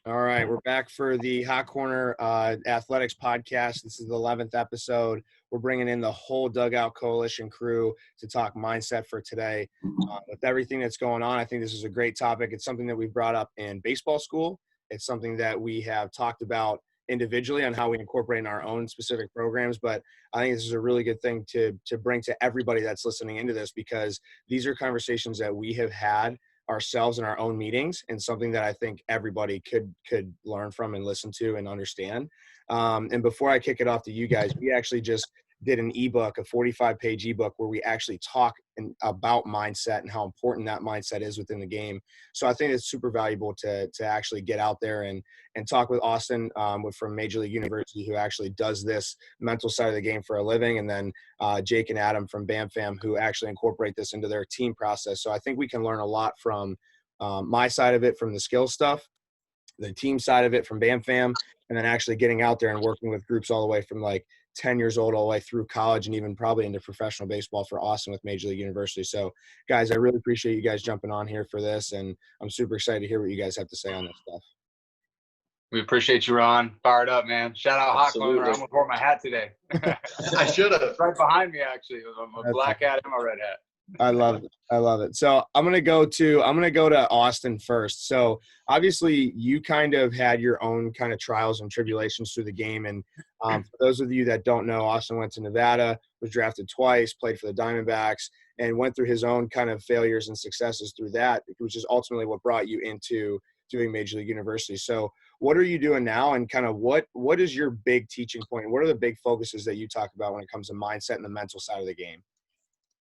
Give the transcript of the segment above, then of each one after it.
All right, we're back for the Hot Corner Athletics podcast. This is the 11th episode. We're bringing in the whole Dugout Coalition crew to talk mindset for today. With everything that's going on, I think this is a great topic. It's something that we brought up in baseball school. It's something that we have talked about individually on how we incorporate in our own specific programs. But I think this is a really good thing to bring to everybody that's listening into this, because these are conversations that we have had ourselves in our own meetings, and something that I think everybody could learn from and listen to and understand. And before I kick it off to you guys, we actually just did an ebook, a 45-page ebook, where we actually talk about mindset and how important that mindset is within the game. So I think it's super valuable to actually get out there and talk with Austin from Major League University, who actually does this mental side of the game for a living, and then Jake and Adam from BAMFAM, who actually incorporate this into their team process. So I think we can learn a lot from my side of it, from the skill stuff, the team side of it from BAMFAM, and then actually getting out there and working with groups all the way from like 10 years old all the way through college, and even probably into professional baseball for Austin with Major League University. So guys, I really appreciate you guys jumping on here for this, and I'm super excited to hear what you guys have to say on this stuff. We appreciate you, Ron. Fired up, man. Shout out Hot Corner. I'm gonna wear my hat today. I should have. Right behind me, actually. A black hat and my red hat. I love it. I love it. So I'm gonna go to Austin first. So obviously you kind of had your own kind of trials and tribulations through the game. And for those of you that don't know, Austin went to Nevada, was drafted twice, played for the Diamondbacks, and went through his own kind of failures and successes through that, which is ultimately what brought you into doing Major League University. So what are you doing now, and kind of what is your big teaching point? What are the big focuses that you talk about when it comes to mindset and the mental side of the game?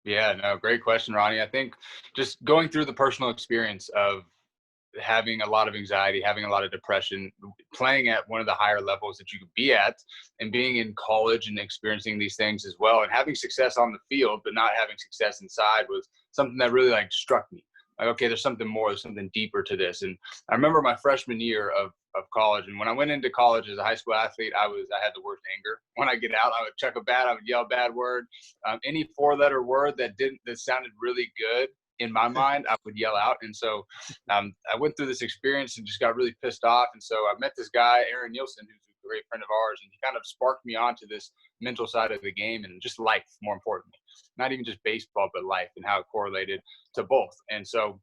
Yeah, no, great question, Ronnie. I think just going through the personal experience of having a lot of anxiety, having a lot of depression, playing at one of the higher levels that you could be at, and being in college and experiencing these things as well, and having success on the field, but not having success inside, was something that really struck me. Like, okay, there's something more, there's something deeper to this. And I remember my freshman year of college, and when I went into college as a high school athlete, I had the worst anger. When I get out, I would chuck a bat, I would yell a bad word. Any four-letter word that sounded really good in my mind, I would yell out. And so I went through this experience and just got really pissed off. And so I met this guy, Aaron Nielsen, who's a great friend of ours, and he kind of sparked me onto this mental side of the game, and just life, more importantly. Not even just baseball, but life, and how it correlated to both. And so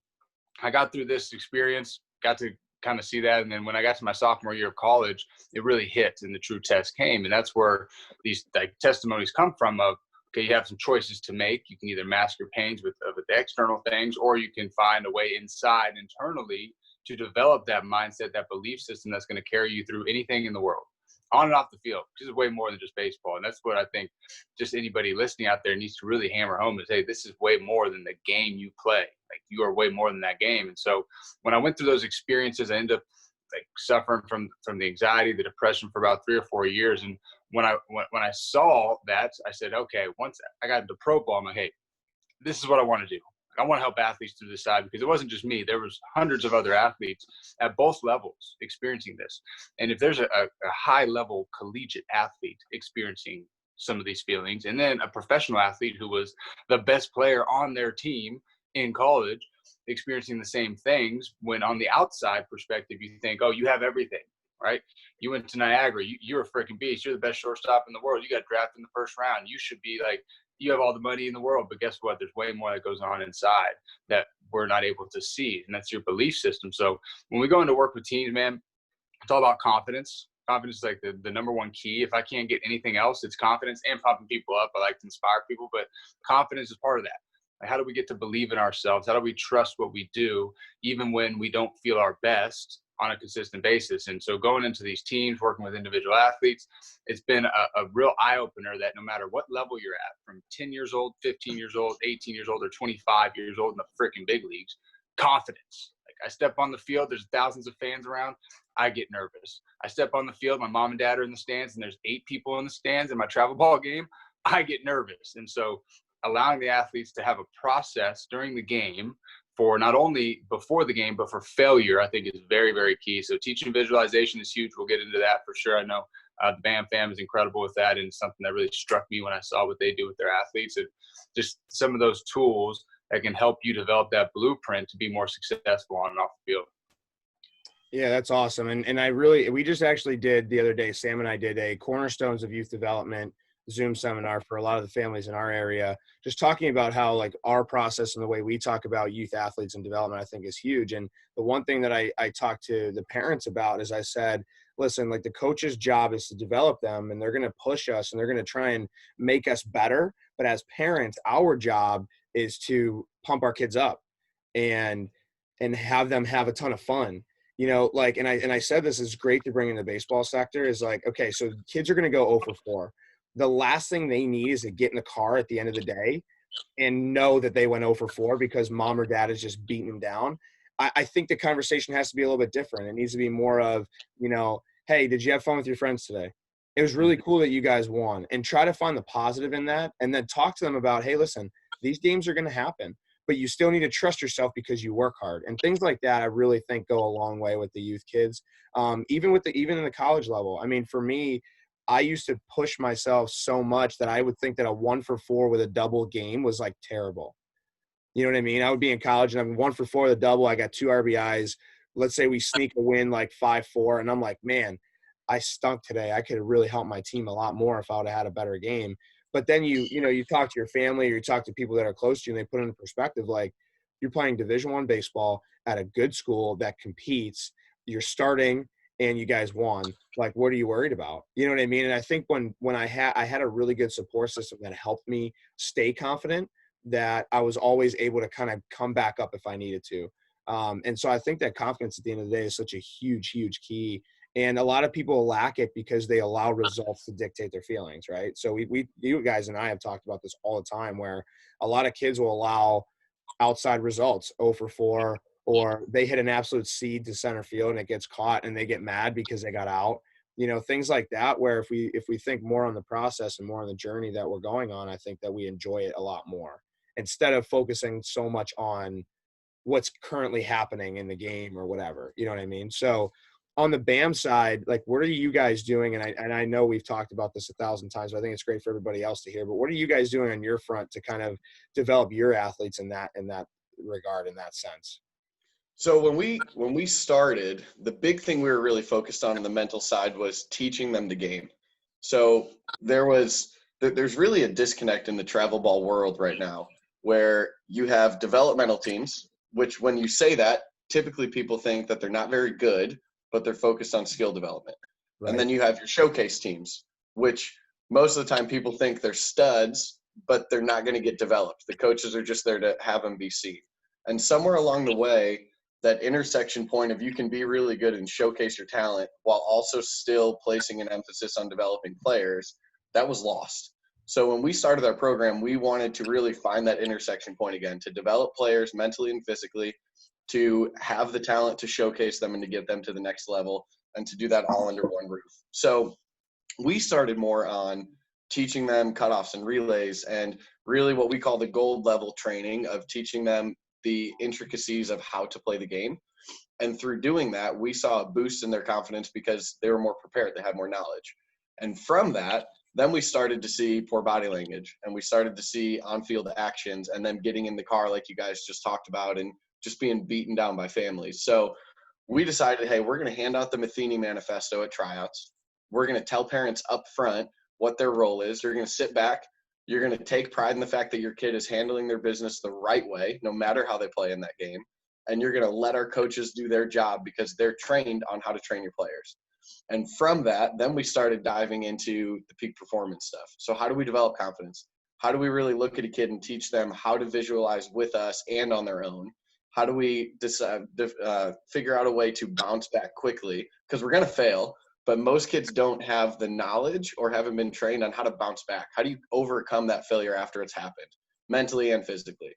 I got through this experience, got to kind of see that. And then when I got to my sophomore year of college, it really hit, and the true test came. And that's where these testimonies come from of, okay, you have some choices to make. You can either mask your pains with the external things, or you can find a way inside, internally, to develop that mindset, that belief system that's going to carry you through anything in the world, on and off the field, because it's way more than just baseball. And that's what I think just anybody listening out there needs to really hammer home is, hey, this is way more than the game you play. Like, you are way more than that game. And so when I went through those experiences, I ended up suffering from the anxiety, the depression for about 3 or 4 years. And when I saw that, I said, okay, once I got into pro ball, I'm like, hey, this is what I want to do. I want to help athletes through this side, because it wasn't just me. There was hundreds of other athletes at both levels experiencing this. And if there's a high-level collegiate athlete experiencing some of these feelings, and then a professional athlete who was the best player on their team in college experiencing the same things, when on the outside perspective, you think, oh, you have everything, right? You went to Niagara. You're a freaking beast. You're the best shortstop in the world. You got drafted in the first round. You should be you have all the money in the world. But guess what? There's way more that goes on inside that we're not able to see. And that's your belief system. So when we go into work with teams, man, it's all about confidence. Confidence is the number one key. If I can't get anything else, it's confidence and pumping people up. I like to inspire people, but confidence is part of that. How do we get to believe in ourselves? How do we trust what we do, even when we don't feel our best on a consistent basis? And so going into these teams, working with individual athletes, it's been a real eye-opener that no matter what level you're at, from 10 years old, 15 years old, 18 years old, or 25 years old in the freaking big leagues, confidence. I step on the field, there's thousands of fans around, I get nervous. I step on the field, my mom and dad are in the stands, and there's 8 people in the stands in my travel ball game, I get nervous. And so allowing the athletes to have a process during the game for not only before the game, but for failure, I think is very, very key. So teaching visualization is huge. We'll get into that for sure. I know the BAMFAM is incredible with that, and something that really struck me when I saw what they do with their athletes, and just some of those tools that can help you develop that blueprint to be more successful on and off the field. Yeah, that's awesome. And we just actually did the other day, Sam and I did a Cornerstones of Youth Development Zoom seminar for a lot of the families in our area, just talking about how like our process and the way we talk about youth athletes and development, I think is huge. And the one thing that I talked to the parents about is I said, listen, like the coach's job is to develop them and they're going to push us and they're going to try and make us better. But as parents, our job is to pump our kids up and have them have a ton of fun. Like, and I said, this is great to bring in the baseball sector is like, okay, so kids are going to go 0 for 4. The last thing they need is to get in the car at the end of the day and know that they went 0 for 4 because mom or dad is just beating them down. I think the conversation has to be a little bit different. It needs to be more of, hey, did you have fun with your friends today? It was really cool that you guys won, and try to find the positive in that. And then talk to them about, hey, listen, these games are going to happen, but you still need to trust yourself because you work hard, and things like that. I really think go a long way with the youth kids. Even in the college level. I mean, for me, I used to push myself so much that I would think that a 1 for 4 with a double game was like terrible. You know what I mean? I would be in college and I'm 1 for 4 with a double. I got 2 RBIs. Let's say we sneak a win like 5-4. And I'm like, man, I stunk today. I could have really helped my team a lot more if I would have had a better game. But then you talk to your family or you talk to people that are close to you and they put it in perspective, like you're playing Division I baseball at a good school that competes. You're starting and you guys won. Like, what are you worried about? You know what I mean? And I think when I had a really good support system that helped me stay confident, that I was always able to kind of come back up if I needed to. And so I think that confidence at the end of the day is such a huge, huge key. And a lot of people lack it because they allow results to dictate their feelings, right? So you guys and I have talked about this all the time, where a lot of kids will allow outside results, 0 for 4, or they hit an absolute seed to center field and it gets caught and they get mad because they got out. Things like that, where if we think more on the process and more on the journey that we're going on, I think that we enjoy it a lot more instead of focusing so much on what's currently happening in the game or whatever. You know what I mean? So on the BAM side, like, what are you guys doing? And I know we've talked about this 1,000 times, but I think it's great for everybody else to hear, but what are you guys doing on your front to kind of develop your athletes in that regard, in that sense? So when we started, the big thing we were really focused on the mental side was teaching them the game. So there's really a disconnect in the travel ball world right now, where you have developmental teams, which when you say that, typically people think that they're not very good, but they're focused on skill development. Right. And then you have your showcase teams, which most of the time people think they're studs, but they're not going to get developed. The coaches are just there to have them be seen. And somewhere along the way, that intersection point of you can be really good and showcase your talent while also still placing an emphasis on developing players, that was lost. So when we started our program, we wanted to really find that intersection point again, to develop players mentally and physically, to have the talent to showcase them and to get them to the next level, and to do that all under one roof. So we started more on teaching them cutoffs and relays, and really what we call the gold level training of teaching them the intricacies of how to play the game. And through doing that, we saw a boost in their confidence because they were more prepared, they had more knowledge. And from that, then we started to see poor body language, and we started to see on-field actions, and then getting in the car like you guys just talked about, and just being beaten down by families. So we decided, hey, we're going to hand out the Matheny Manifesto at tryouts. We're going to tell parents up front what their role is. You're going to sit back. You're going to take pride in the fact that your kid is handling their business the right way, no matter how they play in that game. And you're going to let our coaches do their job because they're trained on how to train your players. And from that, then we started diving into the peak performance stuff. So how do we develop confidence? How do we really look at a kid and teach them how to visualize with us and on their own? How do we figure out a way to bounce back quickly? Because we're going to fail. But most kids don't have the knowledge or haven't been trained on how to bounce back. How do you overcome that failure after it's happened, mentally and physically?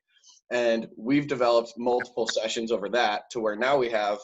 And we've developed multiple sessions over that to where now we have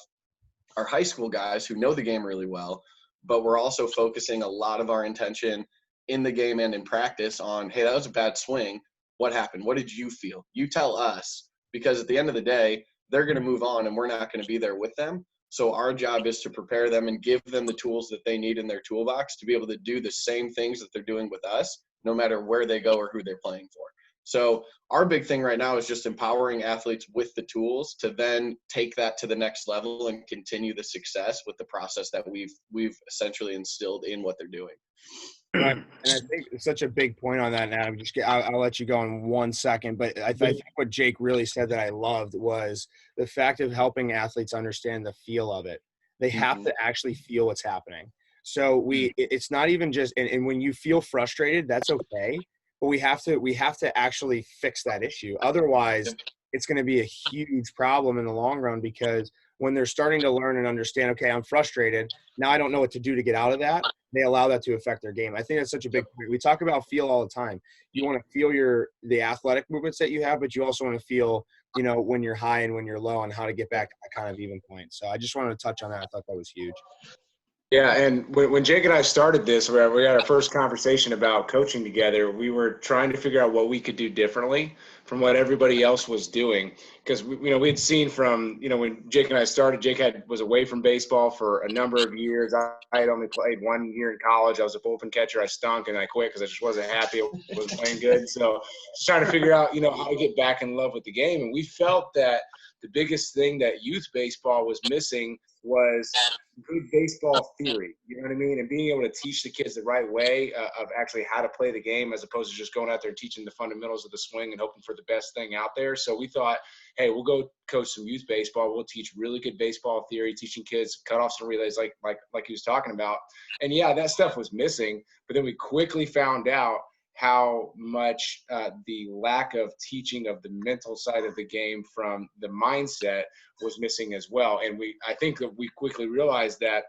our high school guys who know the game really well, but we're also focusing a lot of our intention in the game and in practice on, hey, that was a bad swing. What happened? What did you feel? You tell us, because at the end of the day, they're going to move on and we're not going to be there with them. So our job is to prepare them and give them the tools that they need in their toolbox to be able to do the same things that they're doing with us, no matter where they go or who they're playing for. So our big thing right now is just empowering athletes with the tools to then take that to the next level and continue the success with the process that we've essentially instilled in what they're doing. Right. And I think it's such a big point on that, Adam. I'll let you go in 1 second, but I think what Jake really said that I loved was the fact of helping athletes understand the feel of it. They have to actually feel what's happening. So it's not even just, and when you feel frustrated, that's okay, but we have to actually fix that issue. Otherwise, it's going to be a huge problem in the long run, because when they're starting to learn and understand, okay, I'm frustrated, now I don't know what to do to get out of that, they allow that to affect their game. I think that's such a big point. We talk about feel all the time. You want to feel the athletic movements that you have, but you also want to feel, when you're high and when you're low, and how to get back to that kind of even point. So I just wanted to touch on that. I thought that was huge. Yeah, and when Jake and I started this, we had our first conversation about coaching together. We were trying to figure out what we could do differently from what everybody else was doing, because we had seen from when Jake and I started, Jake was away from baseball for a number of years. I had only played 1 year in college. I was a bullpen catcher. I stunk and I quit because I just wasn't happy. I wasn't playing good. So just trying to figure out how to get back in love with the game, and we felt that the biggest thing that youth baseball was missing was good baseball theory, you know what I mean? And being able to teach the kids the right way of actually how to play the game, as opposed to just going out there and teaching the fundamentals of the swing and hoping for the best thing out there. So we thought, hey, we'll go coach some youth baseball. We'll teach really good baseball theory, teaching kids cutoffs and relays like he was talking about. And yeah, that stuff was missing. But then we quickly found out how much the lack of teaching of the mental side of the game from the mindset was missing as well. And I think that we quickly realized that,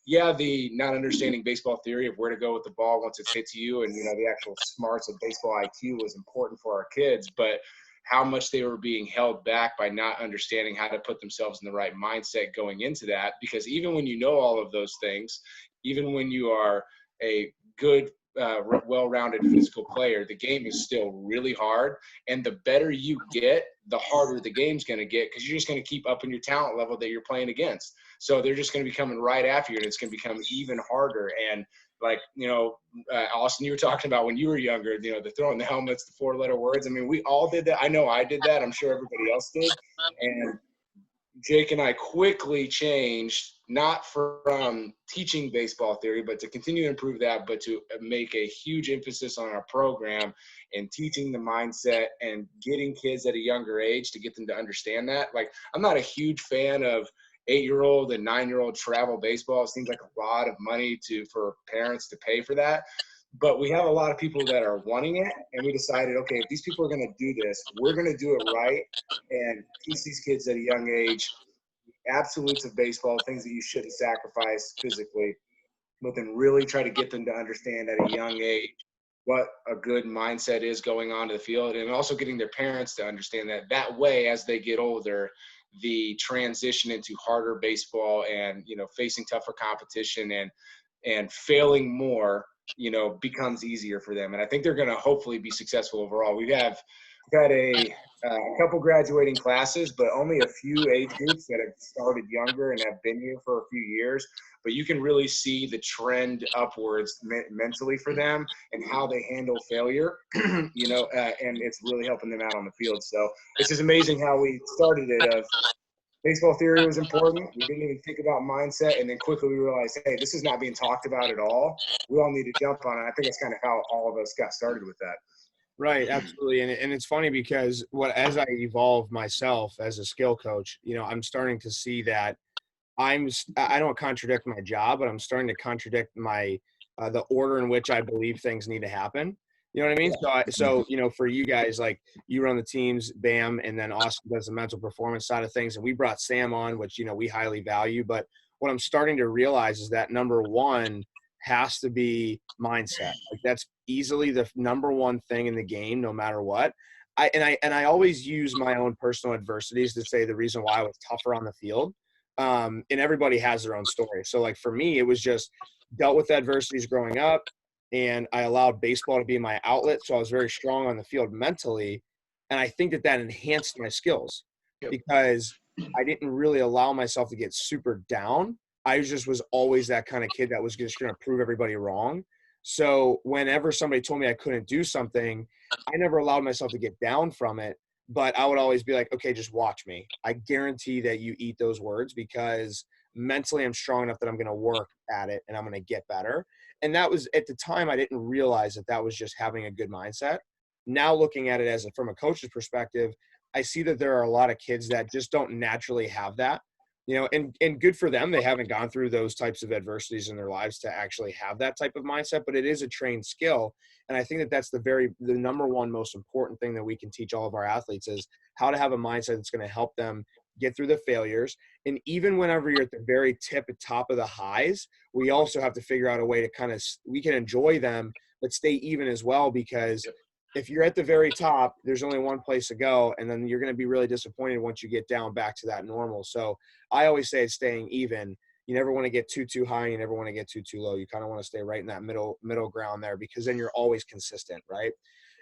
yeah, the not understanding baseball theory of where to go with the ball once it's hit to you, and the actual smarts of baseball IQ was important for our kids, but how much they were being held back by not understanding how to put themselves in the right mindset going into that. Because even when you know all of those things, even when you are a good well-rounded physical player, the game is still really hard, and the better you get, the harder the game's going to get, because you're just going to keep upping your talent level that you're playing against. So they're just going to be coming right after you, and it's going to become even harder. And Austin, you were talking about when you were younger, the throwing the helmets, the 4-letter words. I mean, we all did that. I know I did that. I'm sure everybody else did. And Jake and I quickly changed, not from teaching baseball theory, but to continue to improve that, but to make a huge emphasis on our program and teaching the mindset and getting kids at a younger age to get them to understand that. Like, I'm not a huge fan of 8-year-old and 9-year-old travel baseball. It seems like a lot of money for parents to pay for that. But we have a lot of people that are wanting it, and we decided, okay, if these people are going to do this, we're going to do it right and teach these kids at a young age absolutes of baseball, things that you shouldn't sacrifice physically, but then really try to get them to understand at a young age what a good mindset is going on to the field, and also getting their parents to understand that. That way, as they get older, the transition into harder baseball and facing tougher competition and failing more becomes easier for them. And I think they're going to hopefully be successful overall. We've had a couple graduating classes, but only a few age groups that have started younger and have been here for a few years. But you can really see the trend upwards mentally for them and how they handle failure, and it's really helping them out on the field. So it's just amazing how we started it of baseball theory was important. We didn't even think about mindset, and then quickly we realized, hey, this is not being talked about at all. We all need to jump on it. I think that's kind of how all of us got started with that. Right, absolutely. And it's funny because as I evolve myself as a skill coach, I'm starting to see that I don't contradict my job, but I'm starting to contradict my the order in which I believe things need to happen. You know what I mean? So for you guys, like, you run the teams, Bam, and then Austin does the mental performance side of things, and we brought Sam on, which we highly value. But what I'm starting to realize is that number one has to be mindset. Like, that's easily the number one thing in the game, no matter what. I always use my own personal adversities to say the reason why I was tougher on the field. And everybody has their own story. So, like, for me, it was just dealt with adversities growing up, and I allowed baseball to be my outlet. So I was very strong on the field mentally. And I think that enhanced my skills because I didn't really allow myself to get super down. I just was always that kind of kid that was just going to prove everybody wrong. So whenever somebody told me I couldn't do something, I never allowed myself to get down from it, but I would always be like, okay, just watch me. I guarantee that you eat those words, because mentally I'm strong enough that I'm going to work at it and I'm going to get better. And that was, at the time, I didn't realize that that was just having a good mindset. Now looking at it as from a coach's perspective, I see that there are a lot of kids that just don't naturally have that, and good for them. They haven't gone through those types of adversities in their lives to actually have that type of mindset, but it is a trained skill. And I think that that's the number one most important thing that we can teach all of our athletes, is how to have a mindset that's going to help them get through the failures. And even whenever you're at the very top of the highs, we also have to figure out a way to we can enjoy them, but stay even as well, because if you're at the very top, there's only one place to go, and then you're going to be really disappointed once you get down back to that normal. So I always say it's staying even. You never want to get too high, and you never want to get too low. You kind of want to stay right in that middle ground there, because then you're always consistent, right?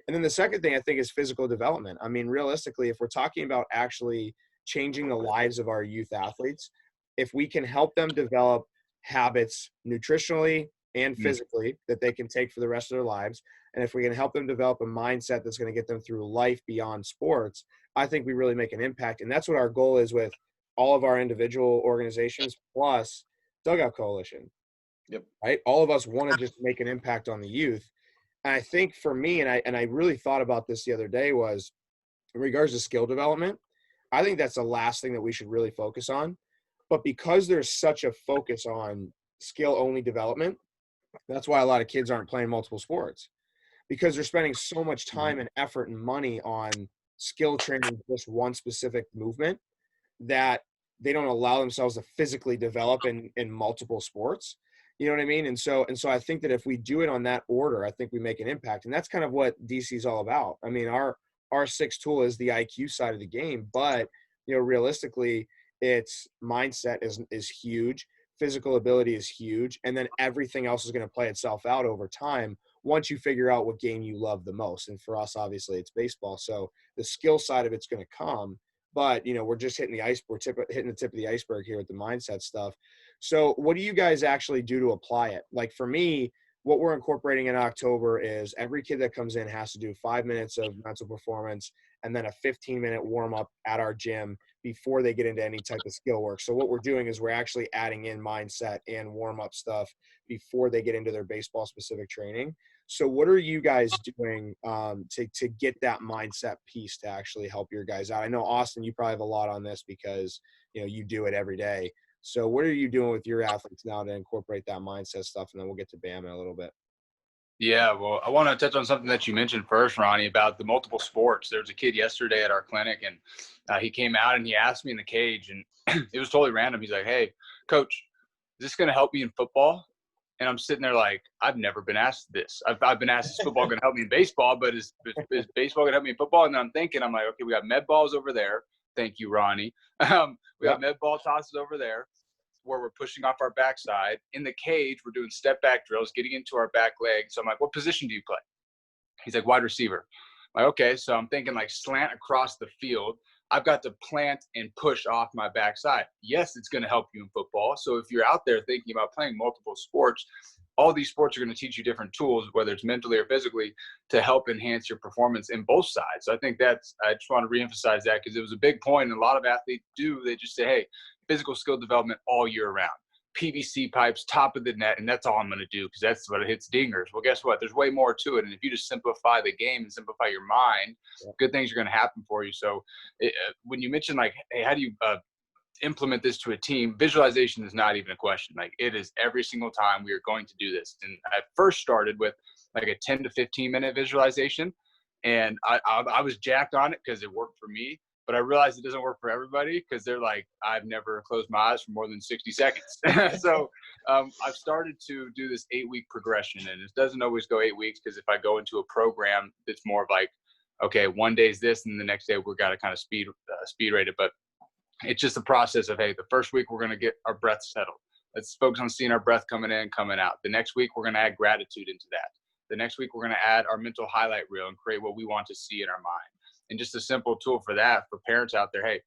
And then the second thing I think is physical development. I mean, realistically, if we're talking about actually changing the lives of our youth athletes, if we can help them develop habits nutritionally and physically that they can take for the rest of their lives, and if we can help them develop a mindset that's going to get them through life beyond sports, I think we really make an impact. And that's what our goal is with all of our individual organizations plus Dugout Coalition. Yep. Right? All of us want to just make an impact on the youth. And I think for me, and I really thought about this the other day, was in regards to skill development, I think that's the last thing that we should really focus on. But because there's such a focus on skill-only development, that's why a lot of kids aren't playing multiple sports, because they're spending so much time and effort and money on skill training, just one specific movement, that they don't allow themselves to physically develop in multiple sports. You know what I mean? And so I think that if we do it on that order, I think we make an impact. And that's kind of what DC is all about. I mean, our sixth tool is the IQ side of the game, but realistically, it's mindset is huge. Physical ability is huge. And then everything else is going to play itself out over time once you figure out what game you love the most. And for us, obviously, it's baseball. So the skill side of it's going to come, but we're just hitting the hitting the tip of the iceberg here with the mindset stuff. So what do you guys actually do to apply it? Like for me, what we're incorporating in October is every kid that comes in has to do 5 minutes of mental performance and then a 15-minute warm up at our gym before they get into any type of skill work. So what we're doing is we're actually adding in mindset and warm up stuff before they get into their baseball specific training. So what are you guys doing to get that mindset piece to actually help your guys out? I know, Austin, you probably have a lot on this because, you do it every day. So what are you doing with your athletes now to incorporate that mindset stuff? And then we'll get to Bam in a little bit. Yeah, well, I want to touch on something that you mentioned first, Ronnie, about the multiple sports. There was a kid yesterday at our clinic, and he came out and he asked me in the cage, and it was totally random. He's like, "Hey, coach, is this going to help me in football?" And I'm sitting there like, I've never been asked this. I've been asked, is football going to help me in baseball, but is baseball going to help me in football? And then I'm like, okay, we got med balls over there. Thank you, Ronnie. We got med ball tosses over there where we're pushing off our backside. In the cage, we're doing step back drills, getting into our back leg. So I'm like, what position do you play? He's like, wide receiver. I'm like, okay. So I'm thinking like slant across the field. I've got to plant and push off my backside. Yes, it's going to help you in football. So if you're out there thinking about playing multiple sports, all these sports are going to teach you different tools, whether it's mentally or physically, to help enhance your performance in both sides. So I think I just want to reemphasize that because it was a big point. And a lot of athletes they just say, hey, physical skill development all year round. PVC pipes, top of the net, and that's all I'm going to do because that's what it hits dingers. Well, guess what? There's way more to it. And if you just simplify the game and simplify your mind, good things are going to happen for you. So when you mention like, hey, how do you implement this to a team? Visualization is not even a question. Like it is every single time we are going to do this. And I first started with like a 10 to 15 minute visualization. And I was jacked on it because it worked for me. But I realized it doesn't work for everybody because they're like, I've never closed my eyes for more than 60 seconds. So I've started to do this 8-week progression, and it doesn't always go 8 weeks because if I go into a program, it's more of like, okay, one day is this, and the next day we've got to kind of speed rate it. But it's just a process of, hey, the first week we're going to get our breath settled. Let's focus on seeing our breath coming in, coming out. The next week we're going to add gratitude into that. The next week we're going to add our mental highlight reel and create what we want to see in our mind. And just a simple tool for that, for parents out there, hey,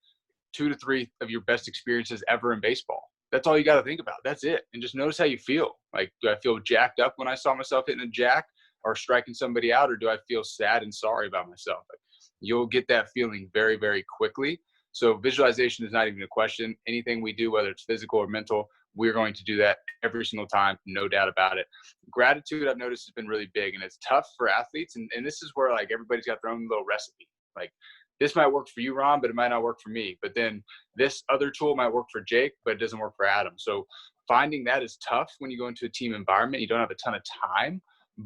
2 to 3 of your best experiences ever in baseball. That's all you got to think about. That's it. And just notice how you feel. Like, do I feel jacked up when I saw myself hitting a jack or striking somebody out, or do I feel sad and sorry about myself? Like, you'll get that feeling very, very quickly. So visualization is not even a question. Anything we do, whether it's physical or mental, we're going to do that every single time, no doubt about it. Gratitude, I've noticed, has been really big, and it's tough for athletes. And this is where, like, everybody's got their own little recipe. Like, this might work for you, Ron, but it might not work for me. But then this other tool might work for Jake, but it doesn't work for Adam. So finding that is tough when you go into a team environment. You don't have a ton of time,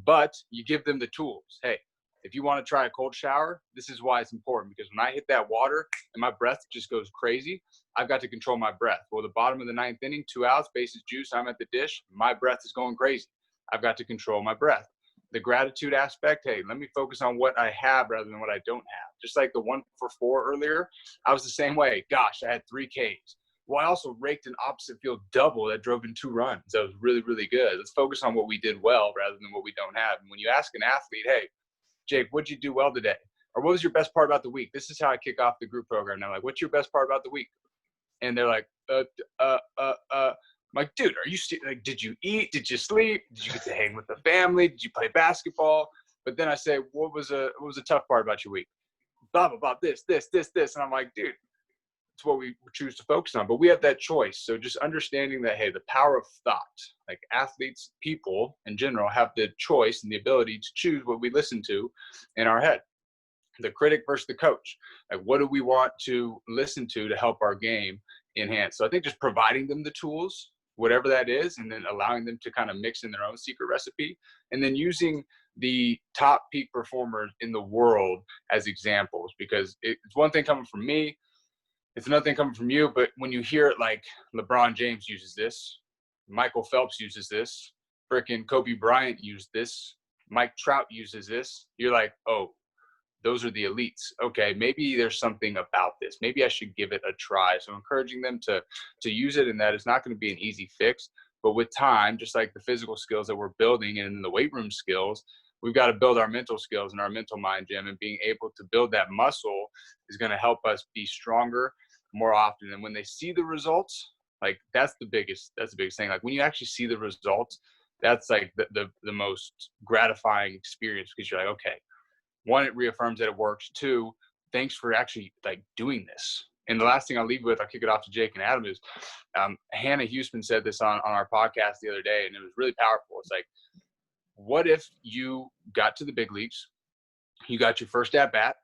but you give them the tools. Hey, if you want to try a cold shower, this is why it's important, because when I hit that water and my breath just goes crazy, I've got to control my breath. Well, the bottom of the 9th inning, 2 outs, bases juice, I'm at the dish, my breath is going crazy. I've got to control my breath. The gratitude aspect, hey, let me focus on what I have rather than what I don't have. Just like the 1 for 4 earlier, I was the same way. Gosh, I had 3 Ks. Well, I also raked an opposite field double that drove in 2 runs. That was really, really good. Let's focus on what we did well rather than what we don't have. And when you ask an athlete, hey, Jake, what'd you do well today? Or what was your best part about the week? This is how I kick off the group program now. Like, what's your best part about the week? And they're like, I'm like, dude, are you like, did you eat? Did you sleep? Did you get to hang with the family? Did you play basketball? But then I say, what was a tough part about your week? Blah, blah, blah, this. And I'm like, dude, it's what we choose to focus on. But we have that choice. So just understanding that, hey, the power of thought, like athletes, people in general, have the choice and the ability to choose what we listen to in our head. The critic versus the coach. Like, what do we want to listen to help our game enhance? So I think just providing them the tools, whatever that is, and then allowing them to kind of mix in their own secret recipe, and then using the top peak performers in the world as examples, because it's one thing coming from me, it's another thing coming from you, but when you hear it, like LeBron James uses this, Michael Phelps uses this, freaking Kobe Bryant used this, Mike Trout uses this, you're like, oh, those are the elites. Okay, maybe there's something about this. Maybe I should give it a try. So encouraging them to use it, and that it's not going to be an easy fix. But with time, just like the physical skills that we're building and the weight room skills, we've got to build our mental skills and our mental mind, Jim, and being able to build that muscle is going to help us be stronger more often. And when they see the results, like that's the biggest thing. Like when you actually see the results, that's like the most gratifying experience, because you're like, okay, 1, it reaffirms that it works. 2, thanks for actually like doing this. And the last thing I'll leave you with, I'll kick it off to Jake and Adam, is Hannah Houston said this on our podcast the other day, and it was really powerful. It's like, what if you got to the big leagues, you got your first at bat,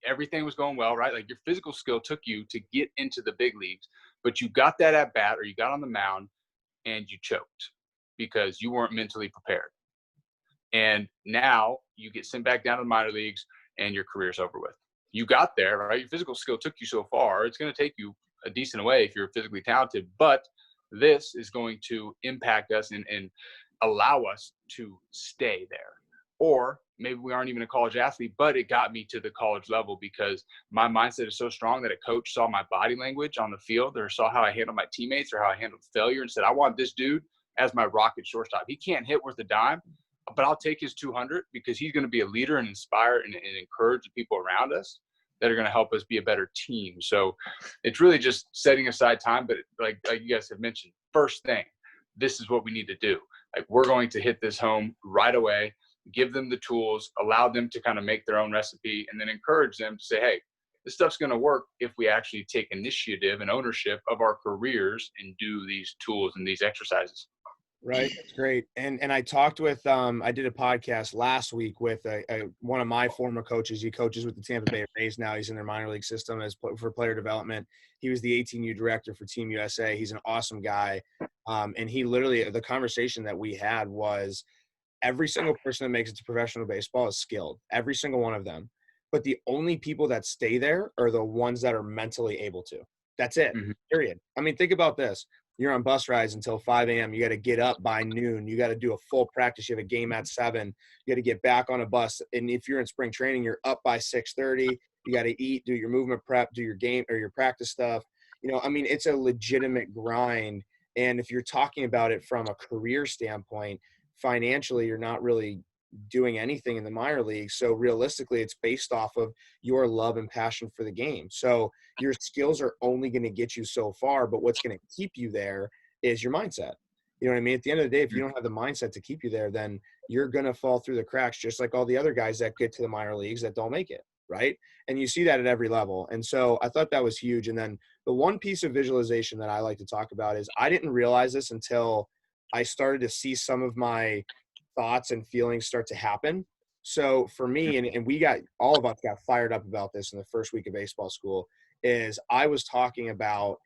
everything was going well, right? Like your physical skill took you to get into the big leagues, but you got that at bat, or you got on the mound and you choked because you weren't mentally prepared. And now you get sent back down to the minor leagues and your career's over with. You got there, right? Your physical skill took you so far. It's going to take you a decent way if you're physically talented, but this is going to impact us and allow us to stay there. Or maybe we aren't even a college athlete, but it got me to the college level because my mindset is so strong that a coach saw my body language on the field, or saw how I handled my teammates or how I handled failure, and said, I want this dude as my rocket shortstop. He can't hit worth a dime, but I'll take his 200 because he's going to be a leader and inspire and encourage the people around us that are going to help us be a better team. So it's really just setting aside time. But like you guys have mentioned, first thing, this is what we need to do. Like, we're going to hit this home right away, give them the tools, allow them to kind of make their own recipe, and then encourage them to say, hey, this stuff's going to work if we actually take initiative and ownership of our careers and do these tools and these exercises. Right. That's great. And I talked with, I did a podcast last week with one of my former coaches. He coaches with the Tampa Bay Rays now. He's in their minor league system for player development. He was the 18U director for Team USA. He's an awesome guy. And he literally, the conversation that we had was, every single person that makes it to professional baseball is skilled, every single one of them. But the only people that stay there are the ones that are mentally able to. That's it, period. I mean, think about this. You're on bus rides until 5 a.m. You got to get up by noon. You got to do a full practice. You have a game at 7. You got to get back on a bus. And if you're in spring training, you're up by 6:30. You got to eat, do your movement prep, do your game or your practice stuff. You know, I mean, it's a legitimate grind. And if you're talking about it from a career standpoint, financially, you're not really doing anything in the minor leagues. So realistically, it's based off of your love and passion for the game. So your skills are only going to get you so far, but what's going to keep you there is your mindset. You know what I mean? At the end of the day, if you don't have the mindset to keep you there, then you're going to fall through the cracks, just like all the other guys that get to the minor leagues that don't make it, right? And you see that at every level. And so I thought that was huge. And then the one piece of visualization that I like to talk about is I didn't realize this until I started to see some of my thoughts and feelings start to happen. So for me, and we got, all of us got fired up about this in the first week of baseball school, is I was talking about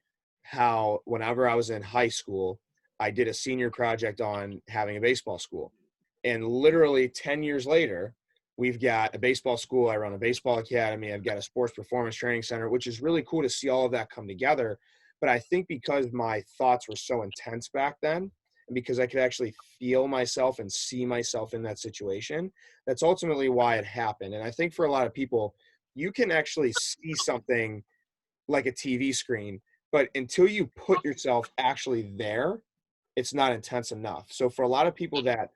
how whenever I was in high school, I did a senior project on having a baseball school. And literally 10 years later, we've got a baseball school. I run a baseball academy. I've got a sports performance training center, which is really cool to see all of that come together. But I think because my thoughts were so intense back then, and because I could actually feel myself and see myself in that situation, that's ultimately why it happened. And I think for a lot of people, you can actually see something like a TV screen, but until you put yourself actually there, it's not intense enough. So for a lot of people that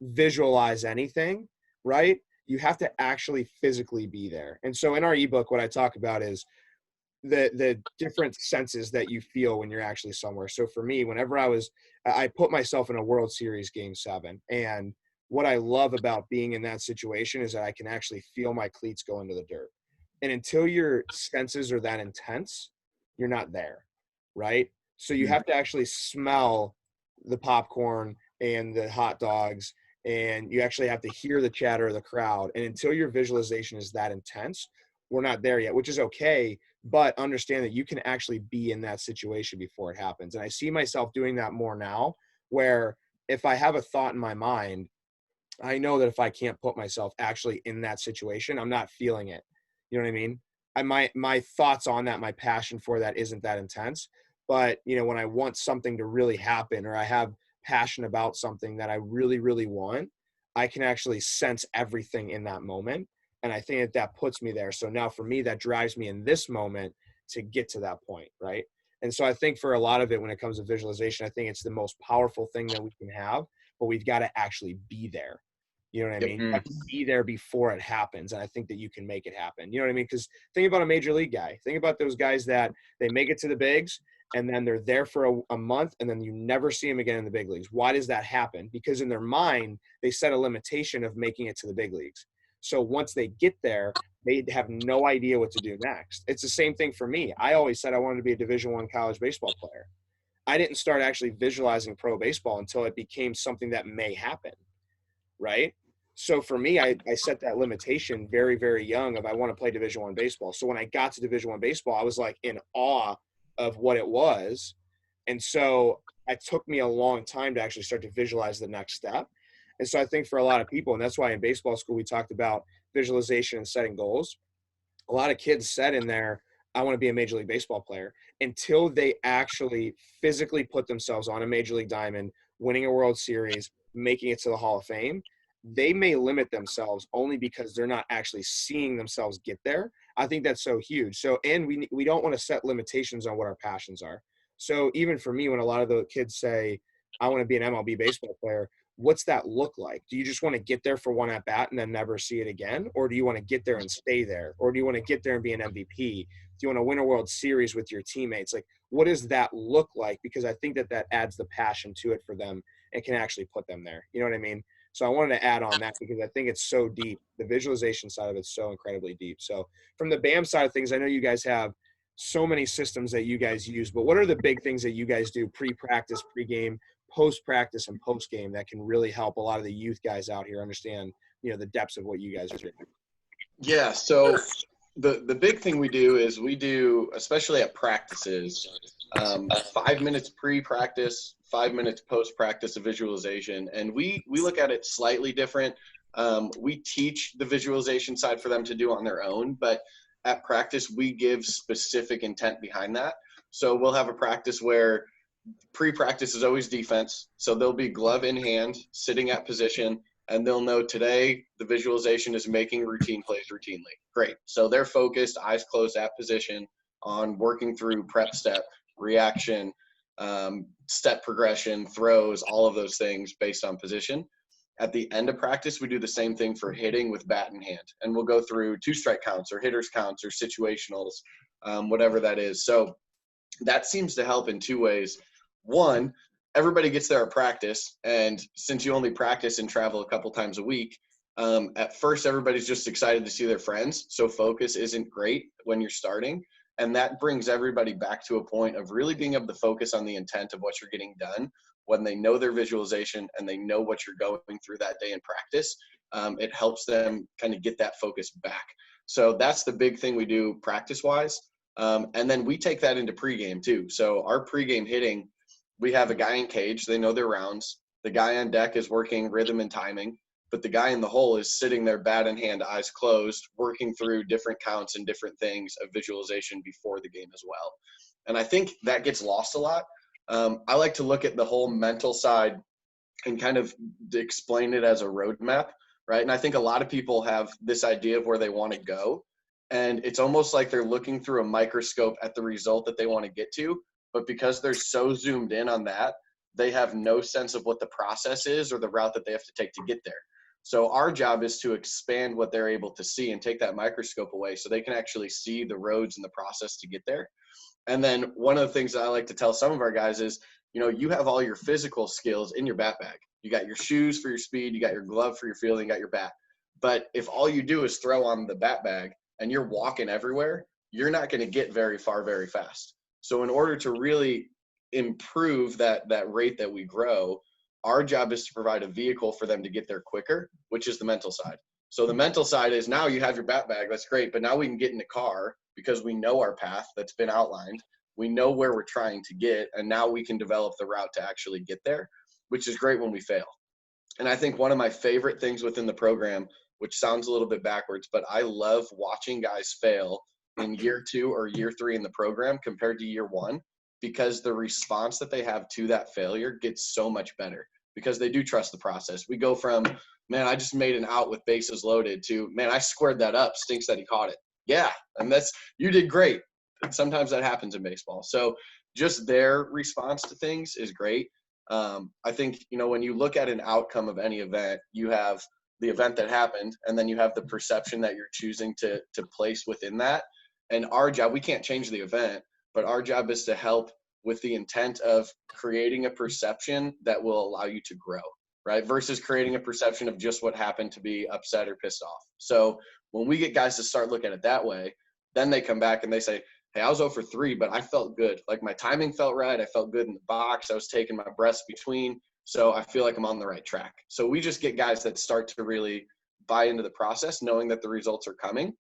visualize anything, right, you have to actually physically be there. And so in our ebook, what I talk about is the different senses that you feel when you're actually somewhere. So for me, whenever I put myself in a World Series Game 7, and what I love about being in that situation is that I can actually feel my cleats go into the dirt. And until your senses are that intense, you're not there, right? So you have to actually smell the popcorn and the hot dogs, and you actually have to hear the chatter of the crowd. And until your visualization is that intense, we're not there yet, which is okay. But understand that you can actually be in that situation before it happens. And I see myself doing that more now, where if I have a thought in my mind, I know that if I can't put myself actually in that situation, I'm not feeling it. You know what I mean? My thoughts on that, my passion for that isn't that intense. But, you know, when I want something to really happen, or I have passion about something that I really, really want, I can actually sense everything in that moment. And I think that puts me there. So now for me, that drives me in this moment to get to that point, right? And so I think for a lot of it, when it comes to visualization, I think it's the most powerful thing that we can have, but we've got to actually be there. You know what I mean? You have to be there before it happens. And I think that you can make it happen. You know what I mean? Because think about a major league guy. Think about those guys that they make it to the bigs, and then they're there for a month, and then you never see them again in the big leagues. Why does that happen? Because in their mind, they set a limitation of making it to the big leagues. So once they get there, they have no idea what to do next. It's the same thing for me. I always said I wanted to be a Division I college baseball player. I didn't start actually visualizing pro baseball until it became something that may happen, right? So for me, I set that limitation very, very young of I want to play Division I baseball. So when I got to Division I baseball, I was like in awe of what it was. And so it took me a long time to actually start to visualize the next step. And so I think for a lot of people, and that's why in baseball school, we talked about visualization and setting goals. A lot of kids said in there, I want to be a Major League Baseball player, until they actually physically put themselves on a Major League diamond, winning a World Series, making it to the Hall of Fame. They may limit themselves only because they're not actually seeing themselves get there. I think that's so huge. So, and we don't want to set limitations on what our passions are. So even for me, when a lot of the kids say, I want to be an MLB baseball player, what's that look like? Do you just want to get there for one at bat and then never see it again? Or do you want to get there and stay there? Or do you want to get there and be an MVP? Do you want to win a World Series with your teammates? Like, what does that look like? Because I think that adds the passion to it for them and can actually put them there. You know what I mean? So I wanted to add on that because I think it's so deep. The visualization side of it's so incredibly deep. So from the BAM side of things, I know you guys have so many systems that you guys use, but what are the big things that you guys do pre-practice, pre-game, post-practice, and post-game that can really help a lot of the youth guys out here understand, you know, the depths of what you guys are doing? Yeah, so the big thing we do is we do, especially at practices, 5 minutes pre-practice, 5 minutes post-practice of visualization, and we look at it slightly different. We teach the visualization side for them to do on their own, but at practice we give specific intent behind that. So we'll have a practice where pre-practice is always defense, so they'll be glove in hand, sitting at position, and they'll know today the visualization is making routine plays routinely. Great. So they're focused, eyes closed at position, on working through prep step, reaction, step progression, throws, all of those things based on position. At the end of practice, we do the same thing for hitting with bat in hand. And we'll go through 2-strike counts or hitters counts or situationals, whatever that is. So that seems to help in 2 ways. One, everybody gets there at practice. And since you only practice and travel a couple times a week, at first everybody's just excited to see their friends. So focus isn't great when you're starting. And that brings everybody back to a point of really being able to focus on the intent of what you're getting done. When they know their visualization and they know what you're going through that day in practice, it helps them kind of get that focus back. So that's the big thing we do practice-wise. And then we take that into pregame too. So our pregame hitting, we have a guy in cage. They know their rounds. The guy on deck is working rhythm and timing. But the guy in the hole is sitting there, bat in hand, eyes closed, working through different counts and different things of visualization before the game as well. And I think that gets lost a lot. I like to look at the whole mental side and kind of explain it as a roadmap, right? And I think a lot of people have this idea of where they want to go. And it's almost like they're looking through a microscope at the result that they want to get to. But because they're so zoomed in on that, they have no sense of what the process is or the route that they have to take to get there. So our job is to expand what they're able to see and take that microscope away so they can actually see the roads and the process to get there. And then one of the things that I like to tell some of our guys is, you have all your physical skills in your bat bag. You got your shoes for your speed, you got your glove for your fielding, you got your bat. But if all you do is throw on the bat bag and you're walking everywhere, you're not going to get very far very fast. So in order to really improve that rate that we grow, our job is to provide a vehicle for them to get there quicker, which is the mental side. So the mental side is now you have your bat bag, that's great, but now we can get in the car because we know our path that's been outlined. We know where we're trying to get, and now we can develop the route to actually get there, which is great when we fail. And I think one of my favorite things within the program, which sounds a little bit backwards, but I love watching guys fail in year 2 or year 3 in the program compared to year 1, because the response that they have to that failure gets so much better because they do trust the process. We go from, man, I just made an out with bases loaded to, man, I squared that up. Stinks that he caught it. Yeah. And you did great. And sometimes that happens in baseball. So just their response to things is great. I think, when you look at an outcome of any event, you have the event that happened, and then you have the perception that you're choosing to place within that. And our job, we can't change the event, but our job is to help with the intent of creating a perception that will allow you to grow, right? Versus creating a perception of just what happened to be upset or pissed off. So when we get guys to start looking at it that way, then they come back and they say, hey, I was 0 for 3, but I felt good. Like my timing felt right. I felt good in the box. I was taking my breaths between. So I feel like I'm on the right track. So we just get guys that start to really buy into the process, knowing that the results are coming,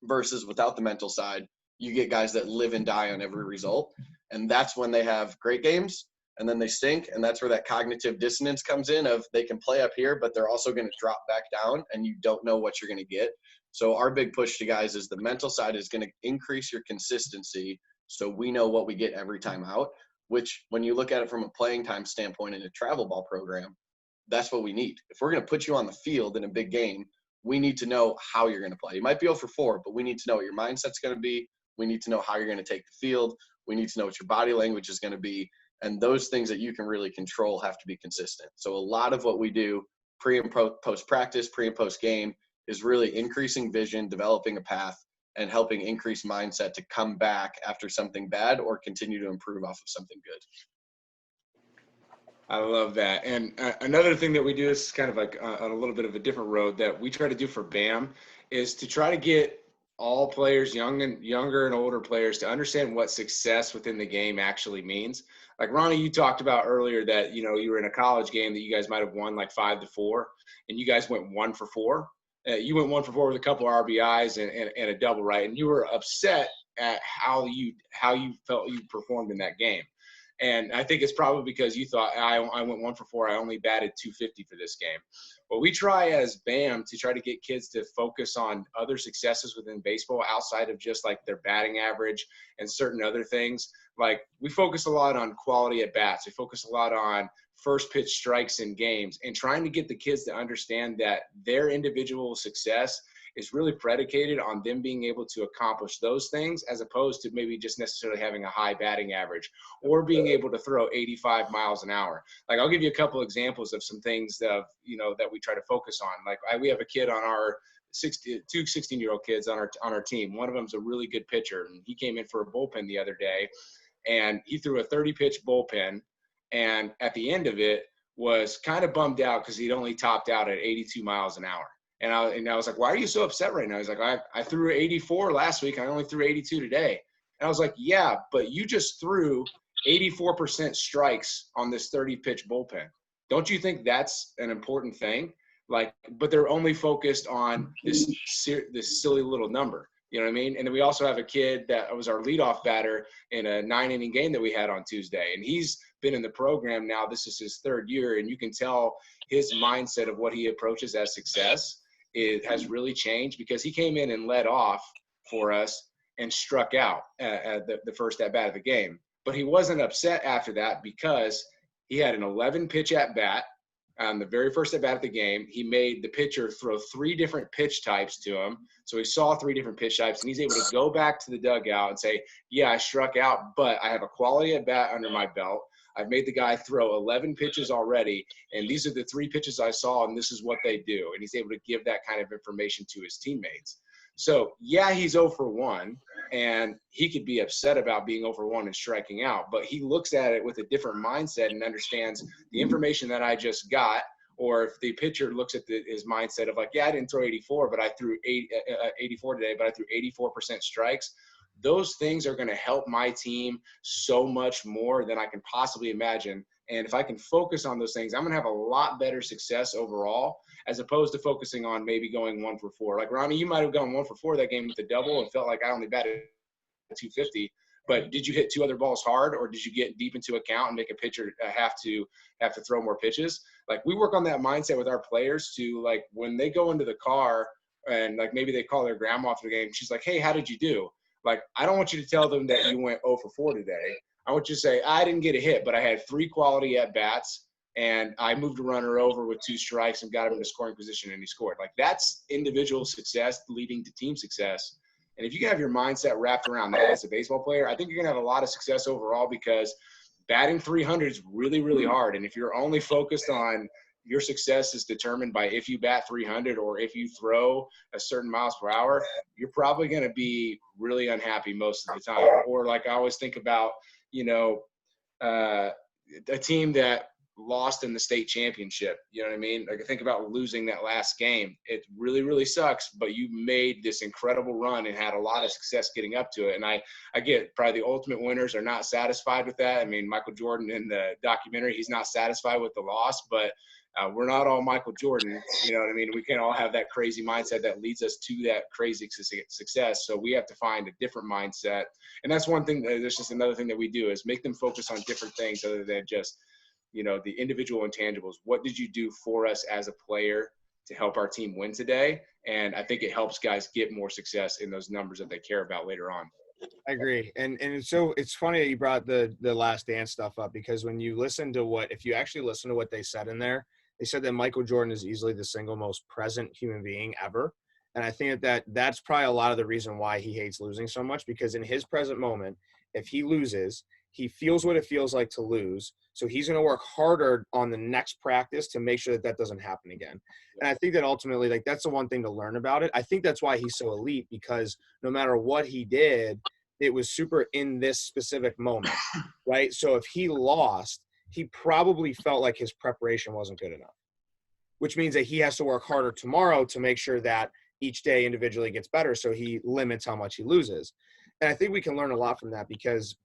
versus without the mental side, you get guys that live and die on every result. And that's when they have great games and then they stink. And that's where that cognitive dissonance comes in of they can play up here, but they're also going to drop back down and you don't know what you're going to get. So our big push to guys is the mental side is going to increase your consistency. So we know what we get every time out, which when you look at it from a playing time standpoint in a travel ball program, that's what we need. If we're going to put you on the field in a big game, we need to know how you're going to play. You might be 0 for 4, but we need to know what your mindset's going to be. We need to know how you're going to take the field. We need to know what your body language is going to be. And those things that you can really control have to be consistent. So a lot of what we do pre and post practice, pre and post game is really increasing vision, developing a path, and helping increase mindset to come back after something bad or continue to improve off of something good. I love that. And another thing that we do is kind of like on a little bit of a different road that we try to do for BAM is to try to get all players, younger and older players, to understand what success within the game actually means. Like Ronnie, you talked about earlier that, you were in a college game that you guys might have won like 5-4 and you guys went 1 for 4. You went 1 for 4 with a couple of RBIs and a double, right? And you were upset at how you felt you performed in that game. And I think it's probably because you thought, I went 1 for 4. I only batted .250 for this game. Well, we try as BAM to try to get kids to focus on other successes within baseball outside of just like their batting average and certain other things. Like we focus a lot on quality at bats. We focus a lot on first pitch strikes in games and trying to get the kids to understand that their individual success is really predicated on them being able to accomplish those things, as opposed to maybe just necessarily having a high batting average or being able to throw 85 miles an hour. Like, I'll give you a couple examples of some things that, that we try to focus on. Like, we have a kid on our 16-year-old kids on our team. One of them's a really good pitcher, and he came in for a bullpen the other day, and he threw a 30-pitch bullpen, and at the end of it was kind of bummed out because he'd only topped out at 82 miles an hour. And I was like, why are you so upset right now? He's like, I threw 84 last week. I only threw 82 today. And I was like, yeah, but you just threw 84% strikes on this 30-pitch bullpen. Don't you think that's an important thing? Like, but they're only focused on this silly little number. You know what I mean? And then we also have a kid that was our leadoff batter in a 9-inning game that we had on Tuesday. And he's been in the program now. This is his third year. And you can tell his mindset of what he approaches as success, it has really changed, because he came in and led off for us and struck out at the first at bat of the game. But he wasn't upset after that, because he had an 11-pitch at bat. On the very first at bat of the game, he made the pitcher throw 3 different pitch types to him. So he saw 3 different pitch types, and he's able to go back to the dugout and say, yeah, I struck out, but I have a quality at bat under my belt. I've made the guy throw 11 pitches already, and these are the 3 pitches I saw, and this is what they do. And he's able to give that kind of information to his teammates. So, yeah, he's 0 for 1, and he could be upset about being 0 for 1 and striking out, but he looks at it with a different mindset and understands the information that I just got. Or if the pitcher looks at his mindset of like, yeah, I didn't throw 84, but I threw 84 today, but I threw 84% strikes. Those things are going to help my team so much more than I can possibly imagine. And if I can focus on those things, I'm going to have a lot better success overall, as opposed to focusing on maybe going 1 for 4. Like, Ronnie, you might have gone 1 for 4 that game with the double and felt like I only batted 250. But did you hit 2 other balls hard, or did you get deep into a count and make a pitcher have to throw more pitches? Like, we work on that mindset with our players to, like, when they go into the car and, like, maybe they call their grandma after the game, she's like, hey, how did you do? Like, I don't want you to tell them that you went 0 for 4 today. I want you to say, I didn't get a hit, but I had 3 quality at-bats, and I moved a runner over with 2 strikes and got him in a scoring position, and he scored. Like, that's individual success leading to team success. And if you can have your mindset wrapped around that as a baseball player, I think you're going to have a lot of success overall, because batting 300 is really, really hard. And if you're only focused on your success is determined by if you bat 300 or if you throw a certain miles per hour, you're probably going to be really unhappy most of the time. Or, like, I always think about, a team that lost in the state championship. You know what I mean? Like, I think about losing that last game. It really, really sucks, but you made this incredible run and had a lot of success getting up to it. And I get probably the ultimate winners are not satisfied with that. I mean, Michael Jordan in the documentary, he's not satisfied with the loss, but we're not all Michael Jordan. You know what I mean? We can't all have that crazy mindset that leads us to that crazy success. So we have to find a different mindset. And that's one thing. There's just another thing that we do is make them focus on different things other than just, the individual intangibles. What did you do for us as a player to help our team win today? And I think it helps guys get more success in those numbers that they care about later on. I agree. And it's funny that you brought the Last Dance stuff up, because when you listen to if you actually listen to what they said in there, they said that Michael Jordan is easily the single most present human being ever. And I think that's probably a lot of the reason why he hates losing so much, because in his present moment, if he loses, he feels what it feels like to lose. So he's going to work harder on the next practice to make sure that doesn't happen again. And I think that ultimately, like, that's the one thing to learn about it. I think that's why he's so elite, because no matter what he did, it was super in this specific moment, right? So if he lost, he probably felt like his preparation wasn't good enough, which means that he has to work harder tomorrow to make sure that each day individually gets better. So he limits how much he loses. And I think we can learn a lot from that, because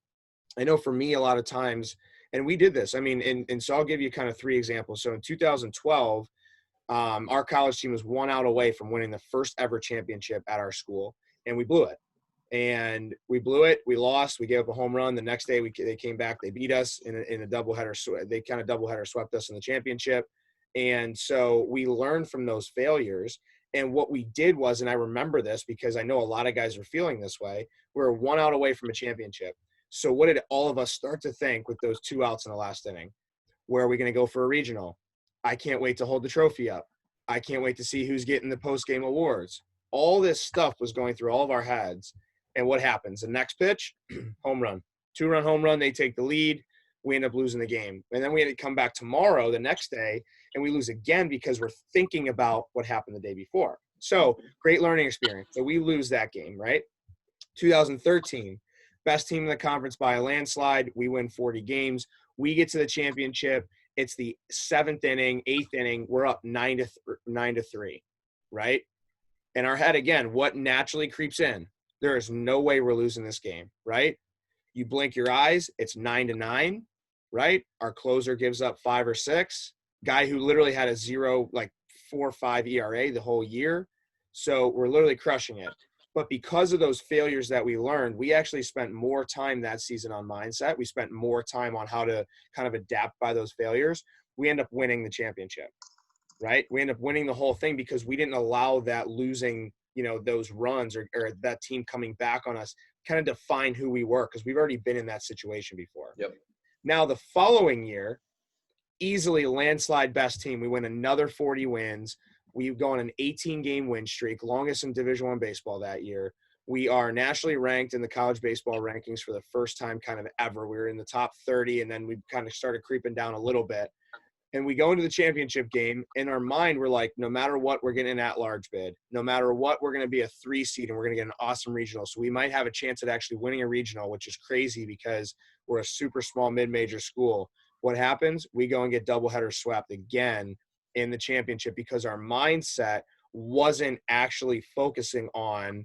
I know for me, a lot of times, and we did this, I mean, and so I'll give you kind of 3 examples. So in 2012, our college team was 1 out away from winning the first ever championship at our school, and we blew it. And we blew it. We lost. We gave up a home run. The next day, they came back. They beat us in a doubleheader. They kind of doubleheader swept us in the championship. And so we learned from those failures. And what we did was, and I remember this because I know a lot of guys are feeling this way, we're 1 out away from a championship. So what did all of us start to think with those 2 outs in the last inning? Where are we going to go for a regional? I can't wait to hold the trophy up. I can't wait to see who's getting the post-game awards. All this stuff was going through all of our heads. And what happens? The next pitch, home run. 2-run home run, they take the lead. We end up losing the game. And then we had to come back tomorrow, the next day, and we lose again because we're thinking about what happened the day before. So great learning experience. So we lose that game, right? 2013, best team in the conference by a landslide. We win 40 games. We get to the championship. It's the 7th inning, 8th inning. We're up 9-3, right? In our head, again, what naturally creeps in? There is no way we're losing this game, right? You blink your eyes, it's 9-9, right? Our closer gives up 5 or 6. Guy who literally had a 0, like 4 or 5 ERA the whole year. So we're literally crushing it. But because of those failures that we learned, we actually spent more time that season on mindset. We spent more time on how to kind of adapt by those failures. We end up winning the championship, right? We end up winning the whole thing because we didn't allow that losing, those runs or that team coming back on us kind of define who we were, because we've already been in that situation before. Yep. Now the following year, easily landslide best team. We win another 40 wins. We go on an 18-game win streak, longest in Division I baseball that year. We are nationally ranked in the college baseball rankings for the first time kind of ever. We were in the top 30, and then we kind of started creeping down a little bit. And we go into the championship game. In our mind, we're like, no matter what, we're getting an at-large bid. No matter what, we're going to be a 3 seed, and we're going to get an awesome regional. So we might have a chance at actually winning a regional, which is crazy because we're a super small mid-major school. What happens? We go and get doubleheader swept again in the championship because our mindset wasn't actually focusing on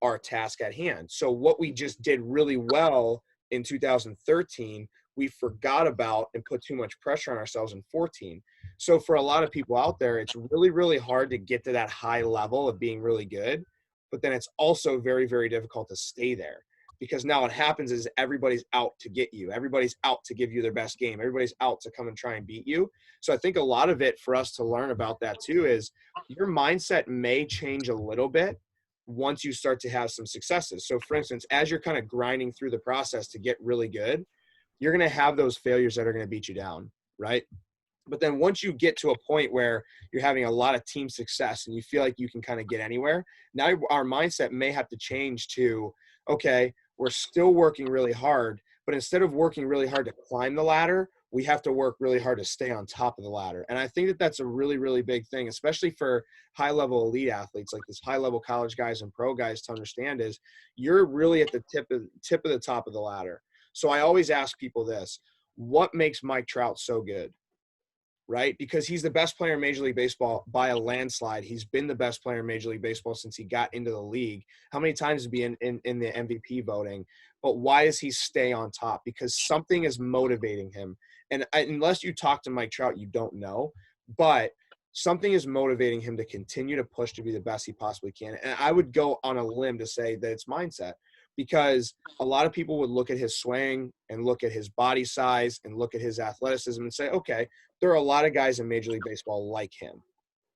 our task at hand. So what we just did really well in 2013, we forgot about and put too much pressure on ourselves in 14. So for a lot of people out there, it's really, really hard to get to that high level of being really good. But then it's also very, very difficult to stay there, because now what happens is everybody's out to get you. Everybody's out to give you their best game. Everybody's out to come and try and beat you. So I think a lot of it for us to learn about that too is your mindset may change a little bit once you start to have some successes. So for instance, as you're kind of grinding through the process to get really good, you're going to have those failures that are going to beat you down, right? But then once you get to a point where you're having a lot of team success and you feel like you can kind of get anywhere, now our mindset may have to change to, okay, we're still working really hard, but instead of working really hard to climb the ladder, we have to work really hard to stay on top of the ladder. And I think that that's a really, really big thing, especially for high-level elite athletes like this high-level college guys and pro guys to understand is you're really at the tip of the top of the ladder. So I always ask people this: what makes Mike Trout so good? Right? Because he's the best player in Major League Baseball by a landslide. He's been the best player in Major League Baseball since he got into the league. How many times has he been in the MVP voting? But why does he stay on top? Because something is motivating him. And unless you talk to Mike Trout, you don't know. But something is motivating him to continue to push to be the best he possibly can. And I would go on a limb to say that it's mindset. Because a lot of people would look at his swing and look at his body size and look at his athleticism and say, okay, there are a lot of guys in Major League Baseball like him,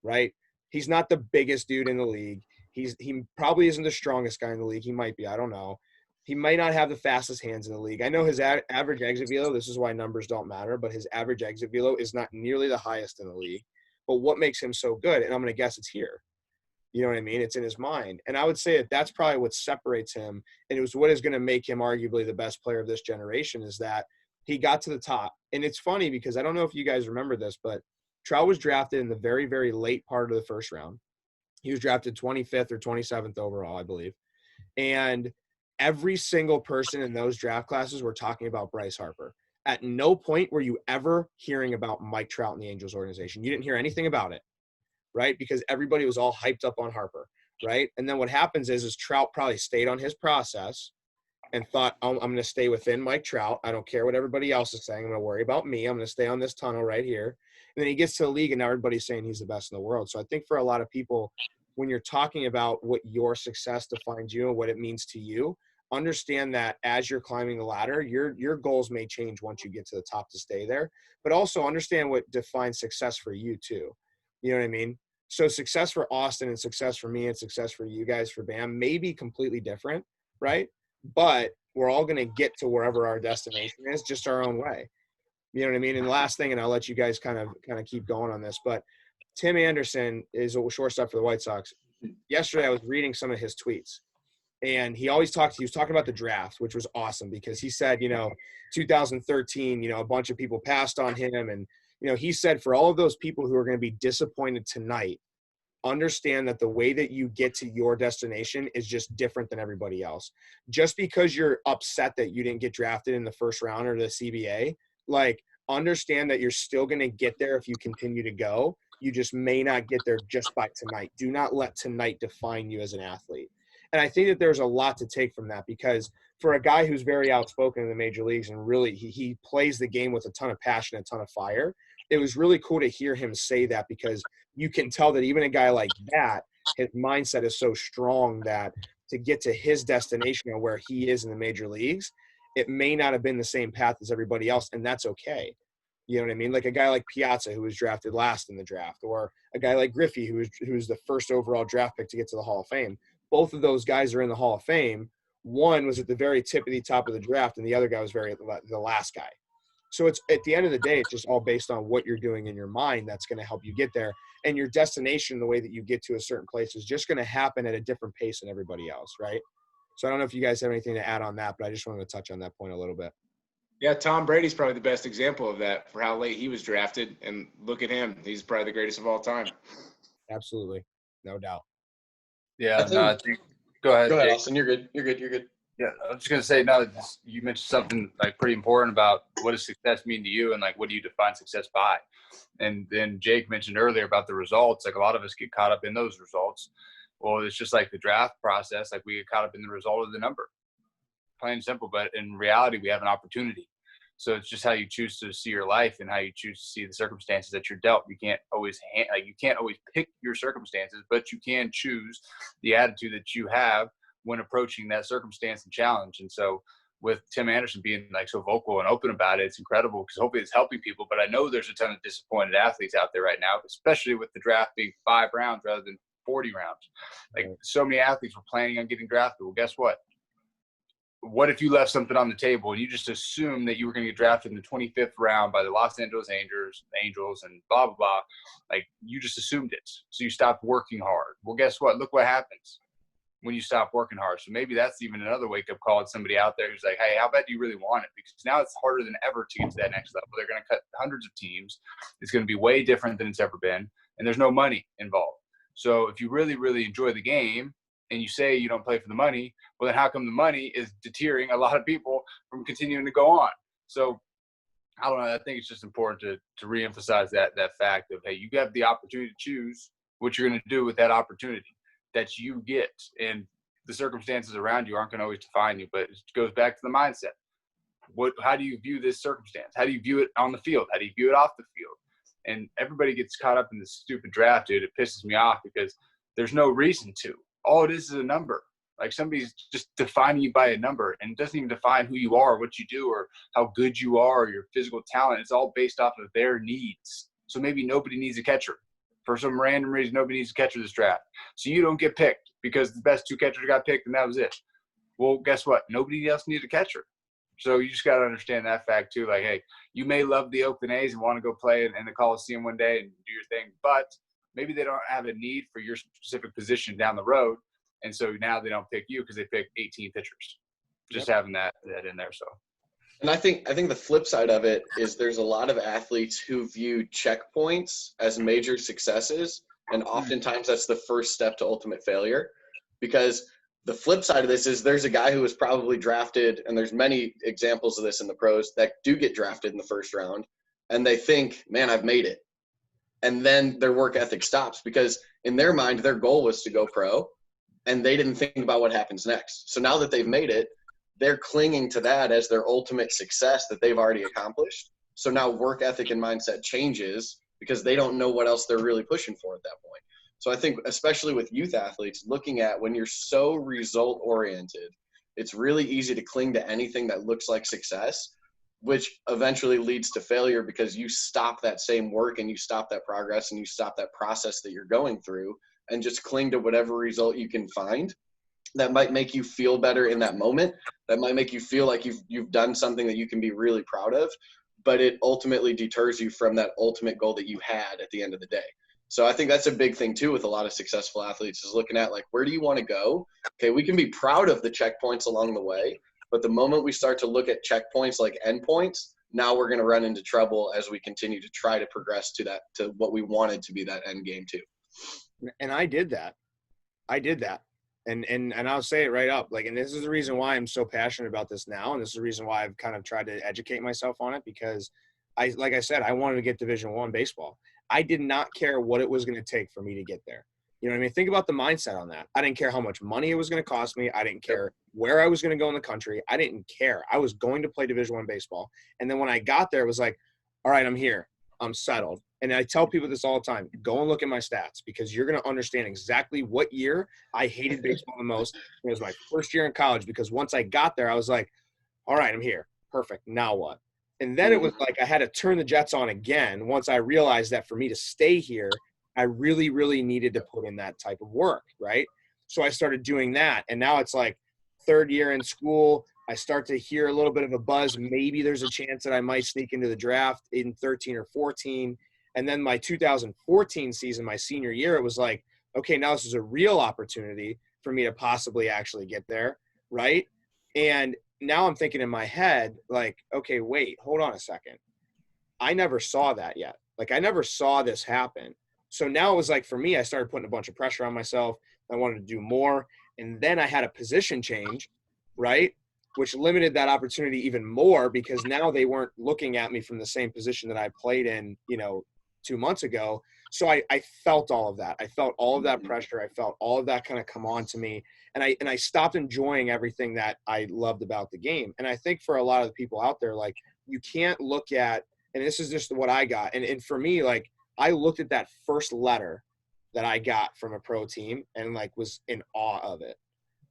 right? He's not the biggest dude in the league. He probably isn't the strongest guy in the league. He might be. I don't know. He might not have the fastest hands in the league. I know his average exit velo, this is why numbers don't matter, but his average exit velo is not nearly the highest in the league. But what makes him so good? And I'm going to guess it's here. You know what I mean? It's in his mind. And I would say that that's probably what separates him. And it was what is going to make him arguably the best player of this generation, is that he got to the top. And it's funny because I don't know if you guys remember this, but Trout was drafted in the very, very late part of the first round. He was drafted 25th or 27th overall, I believe. And every single person in those draft classes were talking about Bryce Harper. At no point were you ever hearing about Mike Trout in the Angels organization. You didn't hear anything about it. Right? Because everybody was all hyped up on Harper, right? And then what happens is Trout probably stayed on his process and thought, oh, I'm going to stay within Mike Trout. I don't care what everybody else is saying. I'm going to worry about me. I'm going to stay on this tunnel right here. And then he gets to the league and now everybody's saying he's the best in the world. So I think for a lot of people, when you're talking about what your success defines you and what it means to you, understand that as you're climbing the ladder, your goals may change once you get to the top to stay there, but also understand what defines success for you too. You know what I mean? So success for Austin and success for me and success for you guys for BAM may be completely different, right? But we're all going to get to wherever our destination is, just our own way. You know what I mean? And the last thing, and I'll let you guys kind of keep going on this, but Tim Anderson is a shortstop for the White Sox. yesterday I was reading some of his tweets, and he was talking about the draft, which was awesome because he said, 2013, a bunch of people passed on him. And, he said for all of those people who are going to be disappointed tonight, understand that the way that you get to your destination is just different than everybody else. Just because you're upset that you didn't get drafted in the first round or the CBA, understand that you're still going to get there if you continue to go. You just may not get there just by tonight. Do not let tonight define you as an athlete. And I think that there's a lot to take from that, because for a guy who's very outspoken in the major leagues and really he plays the game with a ton of passion, a ton of fire, it was really cool to hear him say that, because you can tell that even a guy like that, his mindset is so strong that to get to his destination or where he is in the major leagues, it may not have been the same path as everybody else, and that's okay. You know what I mean? Like a guy like Piazza, who was drafted last in the draft, or a guy like Griffey, who was the first overall draft pick to get to the Hall of Fame. Both of those guys are in the Hall of Fame. One was at the very top of the draft, and the other guy was the last guy. So it's at the end of the day, it's just all based on what you're doing in your mind that's going to help you get there. And your destination, the way that you get to a certain place, is just going to happen at a different pace than everybody else, right? So I don't know if you guys have anything to add on that, but I just wanted to touch on that point a little bit. Yeah, Tom Brady's probably the best example of that for how late he was drafted. And look at him. He's probably the greatest of all time. Absolutely. No doubt. Yeah, I think go ahead, Go ahead, Jake. Austin. You're good. Yeah, I was just gonna say, you mentioned something pretty important about what does success mean to you, and what do you define success by? And then Jake mentioned earlier about the results. A lot of us get caught up in those results. Well, it's just like the draft process. We get caught up in the result of the number, plain and simple. But in reality, we have an opportunity. So it's just how you choose to see your life and how you choose to see the circumstances that you're dealt. You can't always pick your circumstances, but you can choose the attitude that you have when approaching that circumstance and challenge. And so with Tim Anderson being so vocal and open about it, it's incredible, because hopefully it's helping people. But I know there's a ton of disappointed athletes out there right now, especially with the draft being 5 rounds rather than 40 rounds. So many athletes were planning on getting drafted. Well, guess what? What if you left something on the table and you just assumed that you were going to get drafted in the 25th round by the Los Angeles Angels and blah, blah, blah. You just assumed it. So you stopped working hard. Well, guess what? Look what happens when you stop working hard. So maybe that's even another wake-up call to somebody out there who's like, hey, how bad do you really want it? Because now it's harder than ever to get to that next level. They're going to cut hundreds of teams. It's going to be way different than it's ever been, and there's no money involved. So if you really, really enjoy the game and you say you don't play for the money, well, then how come the money is deterring a lot of people from continuing to go on? So I don't know. I think it's just important to reemphasize that fact of, hey, you have the opportunity to choose what you're going to do with that opportunity that you get, and the circumstances around you aren't going to always define you. But it goes back to the mindset. How do you view this circumstance? How do you view it on the field? How do you view it off the field? And everybody gets caught up in this stupid draft, dude. It pisses me off because there's no reason to. All it is a number. Somebody's just defining you by a number, and it doesn't even define who you are, what you do, or how good you are, or your physical talent. It's all based off of their needs. So maybe nobody needs a catcher. For some random reason, nobody needs a catcher this draft. So you don't get picked because the best 2 catchers got picked, and that was it. Well, guess what? Nobody else needed a catcher. So you just got to understand that fact too. Hey, you may love the Oakland A's and want to go play in the Coliseum one day and do your thing, but maybe they don't have a need for your specific position down the road. And so now they don't pick you because they pick 18 pitchers. Just having that in there. So. And I think the flip side of it is there's a lot of athletes who view checkpoints as major successes, and oftentimes that's the first step to ultimate failure. Because the flip side of this is there's a guy who was probably drafted, and there's many examples of this in the pros that do get drafted in the first round, and they think, man, I've made it. And then their work ethic stops because in their mind, their goal was to go pro, and they didn't think about what happens next. So now that they've made it, they're clinging to that as their ultimate success that they've already accomplished. So now work ethic and mindset changes because they don't know what else they're really pushing for at that point. So I think especially with youth athletes, looking at when you're so result oriented, it's really easy to cling to anything that looks like success, which eventually leads to failure because you stop that same work and you stop that progress and you stop that process that you're going through and just cling to whatever result you can find that might make you feel better in that moment, that might make you feel like you've done something that you can be really proud of, but it ultimately deters you from that ultimate goal that you had at the end of the day. So I think that's a big thing too with a lot of successful athletes is looking at like, where do you want to go? Okay, we can be proud of the checkpoints along the way, but the moment we start to look at checkpoints like endpoints, now we're going to run into trouble as we continue to try to progress to what we wanted to be that end game too. And I did that. And I'll say it right up. Like, and this is the reason why I'm so passionate about this now. And this is the reason why I've kind of tried to educate myself on it, because like I said, I wanted to get Division I baseball. I did not care what it was going to take for me to get there. You know what I mean? Think about the mindset on that. I didn't care how much money it was going to cost me. I didn't care where I was going to go in the country. I didn't care. I was going to play Division I baseball. And then when I got there, it was like, all right, I'm here. I'm settled. And I tell people this all the time. Go and look at my stats, because you're going to understand exactly what year I hated baseball the most. It was my first year in college, because once I got there, I was like, all right, I'm here. Perfect. Now what? And then it was like I had to turn the Jets on again once I realized that for me to stay here, I really, really needed to put in that type of work, right? So I started doing that. And now it's like third year in school. I start to hear a little bit of a buzz. Maybe there's a chance that I might sneak into the draft in 13 or 14. And then my 2014 season, my senior year, it was like, okay, now this is a real opportunity for me to possibly actually get there, right? And now I'm thinking in my head, like, okay, wait, hold on a second. I never saw that yet. Like, I never saw this happen. So now it was like, for me, I started putting a bunch of pressure on myself. I wanted to do more. And then I had a position change, right? Which limited that opportunity even more, because now they weren't looking at me from the same position that I played in, 2 months ago. So I felt all of that. I felt all of that pressure. I felt all of that kind of come on to me. And I stopped enjoying everything that I loved about the game. And I think for a lot of the people out there, like, you can't look at, and this is just what I got. And for me, like, I looked at that first letter that I got from a pro team and like was in awe of it.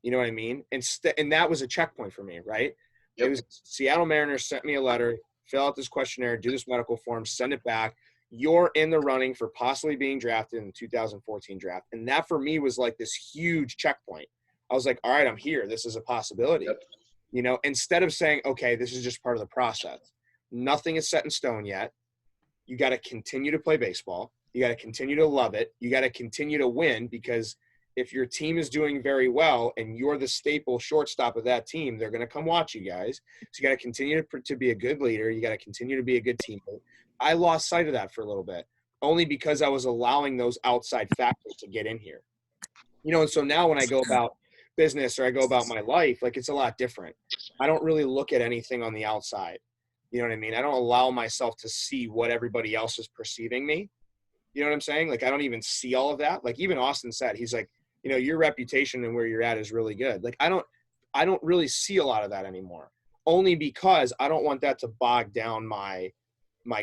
You know what I mean? And that was a checkpoint for me, right? Yep. It was Seattle Mariners sent me a letter, fill out this questionnaire, do this medical form, send it back. You're in the running for possibly being drafted in the 2014 draft. And that for me was like this huge checkpoint. I was like, all right, I'm here. This is a possibility. Yep. Instead of saying, okay, this is just part of the process. Nothing is set in stone yet. You got to continue to play baseball. You got to continue to love it. You got to continue to win, because if your team is doing very well and you're the staple shortstop of that team, they're going to come watch you guys. So you got to continue to be a good leader. You got to continue to be a good teammate. I lost sight of that for a little bit, only because I was allowing those outside factors to get in here. And so now when I go about business or I go about my life, like, it's a lot different. I don't really look at anything on the outside. You know what I mean? I don't allow myself to see what everybody else is perceiving me. You know what I'm saying? Like, I don't even see all of that. Like, even Austin said, he's like, your reputation and where you're at is really good. Like, I don't really see a lot of that anymore, only because I don't want that to bog down my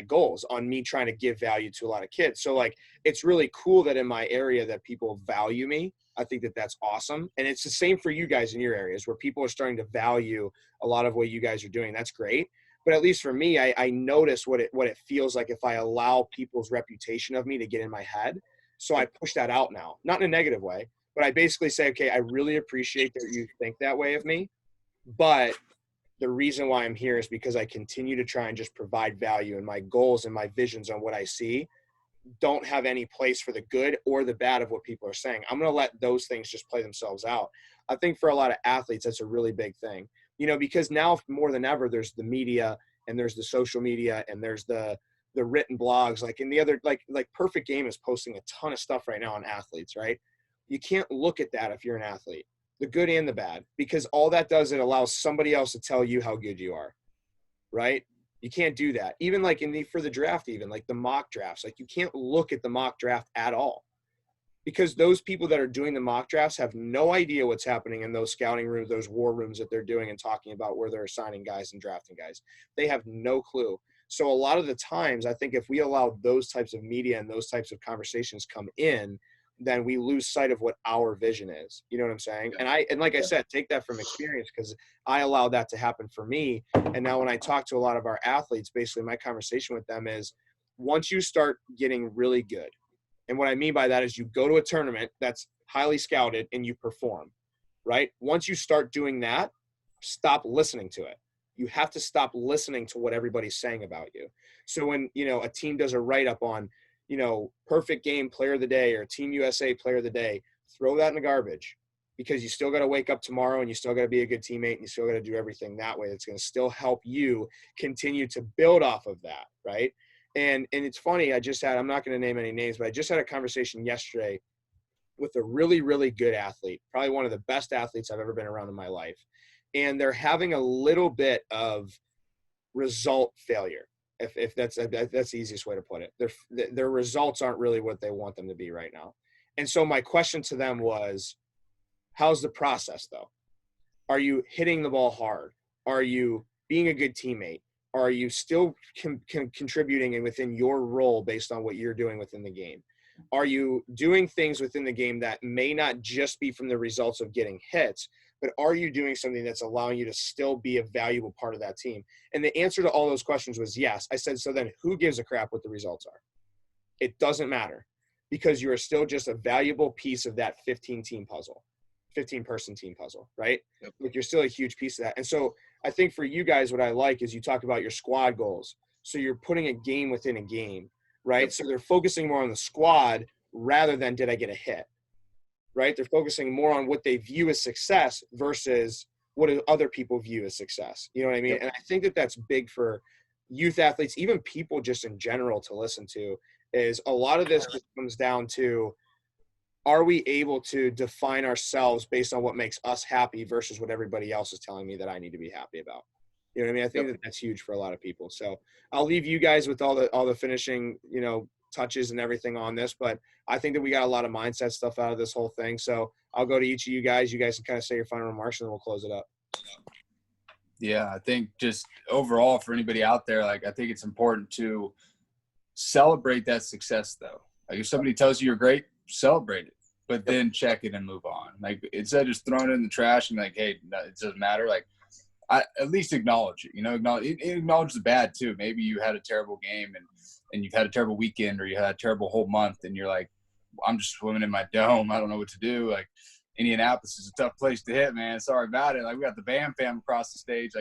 goals on me trying to give value to a lot of kids. So like, it's really cool that in my area that people value me. I think that that's awesome. And it's the same for you guys in your areas where people are starting to value a lot of what you guys are doing. That's great. But at least for me, I notice what it feels like if I allow people's reputation of me to get in my head. So I push that out now, not in a negative way, but I basically say, okay, I really appreciate that you think that way of me, but the reason why I'm here is because I continue to try and just provide value, and my goals and my visions on what I see don't have any place for the good or the bad of what people are saying. I'm going to let those things just play themselves out. I think for a lot of athletes, that's a really big thing, because now more than ever, there's the media and there's the social media and there's the written blogs, like in the other, like Perfect Game is posting a ton of stuff right now on athletes, right? You can't look at that if you're an athlete, the good and the bad, because all that does, it allows somebody else to tell you how good you are, right? You can't do that. Even like for the draft, even like the mock drafts, like you can't look at the mock draft at all, because those people that are doing the mock drafts have no idea what's happening in those scouting rooms, those war rooms that they're doing and talking about where they're assigning guys and drafting guys. They have no clue. So a lot of the times, I think if we allow those types of media and those types of conversations come in, then we lose sight of what our vision is. You know what I'm saying? And like I said, take that from experience, because I allowed that to happen for me. And now when I talk to a lot of our athletes, basically my conversation with them is, once you start getting really good, and what I mean by that is you go to a tournament that's highly scouted and you perform, right? Once you start doing that, stop listening to it. You have to stop listening to what everybody's saying about you. So when, a team does a write-up on, perfect game player of the day or Team USA player of the day, throw that in the garbage, because you still got to wake up tomorrow and you still got to be a good teammate and you still got to do everything that way. It's going to still help you continue to build off of that. Right. And it's funny. I'm not going to name any names, but I just had a conversation yesterday with a really, really good athlete, probably one of the best athletes I've ever been around in my life. And they're having a little bit of result failure. If that's the easiest way to put it. Their results aren't really what they want them to be right now. And so my question to them was, how's the process though? Are you hitting the ball hard? Are you being a good teammate? Are you still contributing and within your role based on what you're doing within the game? Are you doing things within the game that may not just be from the results of getting hits, but are you doing something that's allowing you to still be a valuable part of that team? And the answer to all those questions was yes. I said, so then who gives a crap what the results are? It doesn't matter, because you are still just a valuable piece of that 15-person team puzzle, right? Yep. Like, you're still a huge piece of that. And so I think for you guys, what I like is you talk about your squad goals. So you're putting a game within a game, right? Yep. So they're focusing more on the squad rather than did I get a hit, right? They're focusing more on what they view as success versus what do other people view as success. You know what I mean? Yep. And I think that that's big for youth athletes, even people just in general, to listen to, is a lot of this just comes down to, are we able to define ourselves based on what makes us happy versus what everybody else is telling me that I need to be happy about? You know what I mean? I think that that's huge for a lot of people. So I'll leave you guys with all the finishing, touches and everything on this, but I think that we got a lot of mindset stuff out of this whole thing. So I'll go to each of you guys. You guys can kind of say your final remarks and then we'll close it up. Yeah, I think just overall for anybody out there, I think it's important to celebrate that success though. If somebody tells you you're great, celebrate it, but then check it and move on. Instead of just throwing it in the trash and hey, it doesn't matter. I at least acknowledge it, acknowledge the bad too. Maybe you had a terrible game and you've had a terrible weekend, or you had a terrible whole month and you're like, I'm just swimming in my dome. I don't know what to do. Indianapolis is a tough place to hit, man. Sorry about it. We got the Bam fam across the stage.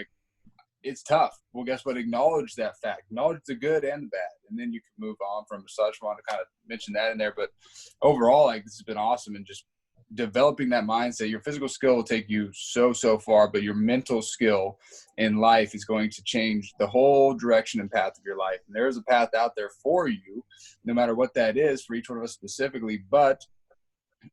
It's tough. Well, guess what? Acknowledge that fact. Acknowledge the good and the bad. And then you can move on from it. So I just wanted to kind of mention that in there. But overall, this has been awesome. And just developing that mindset. Your physical skill will take you so far, but your mental skill in life is going to change the whole direction and path of your life. And there is a path out there for you, no matter what that is for each one of us specifically. But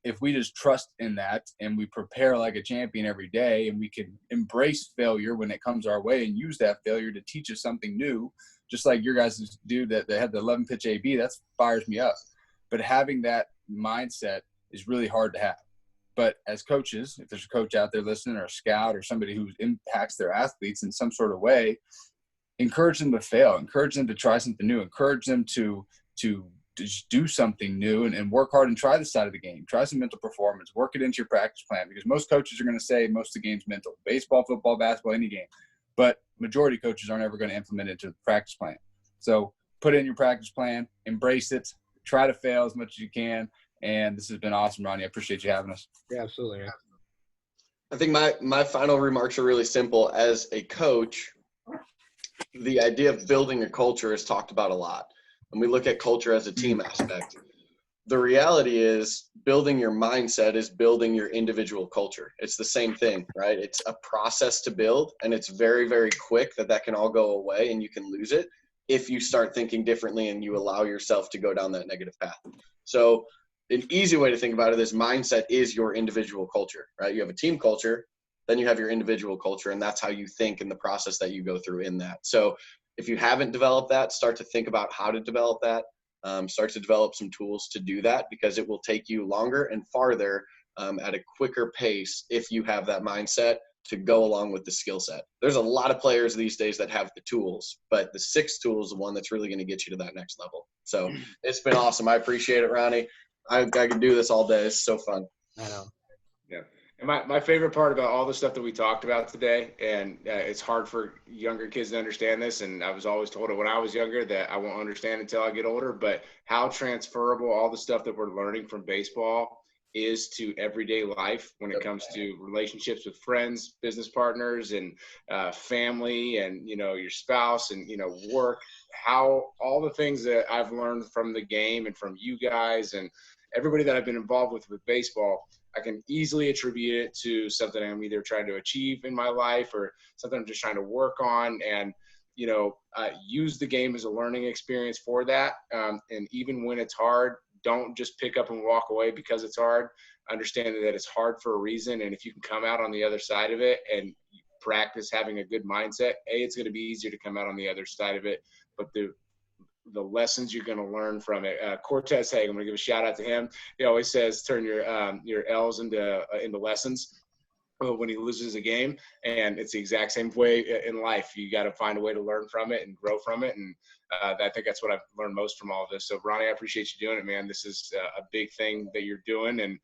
if we just trust in that and we prepare like a champion every day, and we can embrace failure when it comes our way and use that failure to teach us something new, just like your guys' dude that had the 11-pitch AB, that fires me up. But having that mindset is really hard to have. But as coaches, if there's a coach out there listening, or a scout, or somebody who impacts their athletes in some sort of way, encourage them to fail, encourage them to try something new, encourage them to just do something new and work hard and try the side of the game, try some mental performance, work it into your practice plan, because most coaches are going to say most of the game's mental, baseball, football, basketball, any game, but majority of coaches aren't ever going to implement it into the practice plan. So put it in your practice plan, embrace it, try to fail as much as you can. And this has been awesome, Ronnie. I appreciate you having us. Yeah, absolutely. Man. I think my final remarks are really simple. As a coach, the idea of building a culture is talked about a lot. When we look at culture as a team aspect, the reality is building your mindset is building your individual culture. It's the same thing, right? It's a process to build, and it's very, very quick that can all go away and you can lose it if you start thinking differently and you allow yourself to go down that negative path. So an easy way to think about it is mindset is your individual culture, right? You have a team culture, then you have your individual culture, and that's how you think in the process that you go through in that. So if you haven't developed that, start to think about how to develop that. Start to develop some tools to do that, because it will take you longer and farther at a quicker pace if you have that mindset to go along with the skill set. There's a lot of players these days that have the tools, but the sixth tool is the one that's really going to get you to that next level. So it's been awesome. I appreciate it, Ronnie. I could do this all day. It's so fun. I know. Yeah. And my favorite part about all the stuff that we talked about today, and it's hard for younger kids to understand this, and I was always told it when I was younger that I won't understand until I get older, but how transferable all the stuff that we're learning from baseball is to everyday life when it comes to relationships with friends, business partners, and family, and, you know, your spouse, and, you know, work, how all the things that I've learned from the game and from you guys and everybody that I've been involved with baseball, I can easily attribute it to something I'm either trying to achieve in my life or something I'm just trying to work on, and, you know, use the game as a learning experience for that. And even when it's hard, don't just pick up and walk away because it's hard. Understand that it's hard for a reason. And if you can come out on the other side of it and practice having a good mindset, it's going to be easier to come out on the other side of it. But the lessons you're going to learn from it. Cortez Haig, I'm going to give a shout out to him. He always says, turn your L's into lessons when he loses a game. And it's the exact same way in life. You got to find a way to learn from it and grow from it. And I think that's what I've learned most from all of this. So Ronnie, I appreciate you doing it, man. This is a big thing that you're doing, and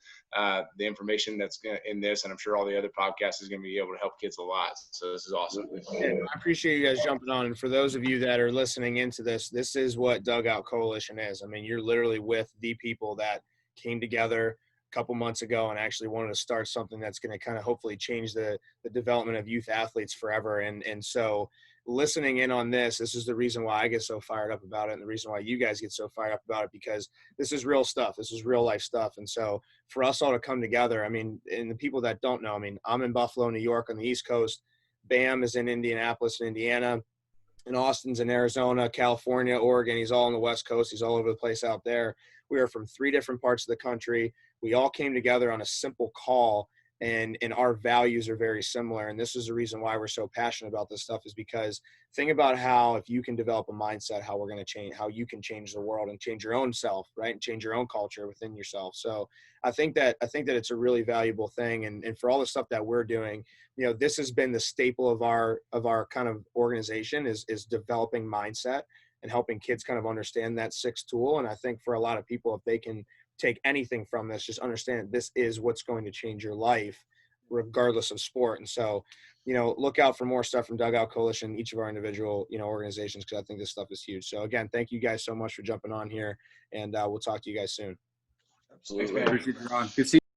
the information that's in this, and I'm sure all the other podcasts, is going to be able to help kids a lot. So this is awesome. And I appreciate you guys jumping on. And for those of you that are listening into this, this is what Dugout Coalition is. I mean, you're literally with the people that came together a couple months ago and actually wanted to start something that's going to kind of hopefully change the development of youth athletes forever. And so listening in on this is the reason why I get so fired up about it, and the reason why you guys get so fired up about it, because this is real stuff. This is real life stuff. And so for us all to come together, I mean, and the people that don't know, I mean, I'm in Buffalo, New York on the East Coast. Bam is in Indianapolis, Indiana. And Austin's in Arizona, California, Oregon. He's all on the West Coast. He's all over the place out there. We are from 3 different parts of the country. We all came together on a simple call, and our values are very similar. And this is the reason why we're so passionate about this stuff, is because think about how, if you can develop a mindset, how we're going to change, how you can change the world and change your own self, right? And change your own culture within yourself. So I think that it's a really valuable thing. And for all the stuff that we're doing, you know, this has been the staple of our kind of organization is developing mindset and helping kids kind of understand that 6th tool. And I think for a lot of people, if they can take anything from this, just understand this is what's going to change your life regardless of sport. And so, you know, look out for more stuff from Dugout Coalition, each of our individual, you know, organizations, because I think this stuff is huge. So again, thank you guys so much for jumping on here, and we'll talk to you guys soon. Absolutely. Thanks, man. Appreciate you, Ron. Good to see you.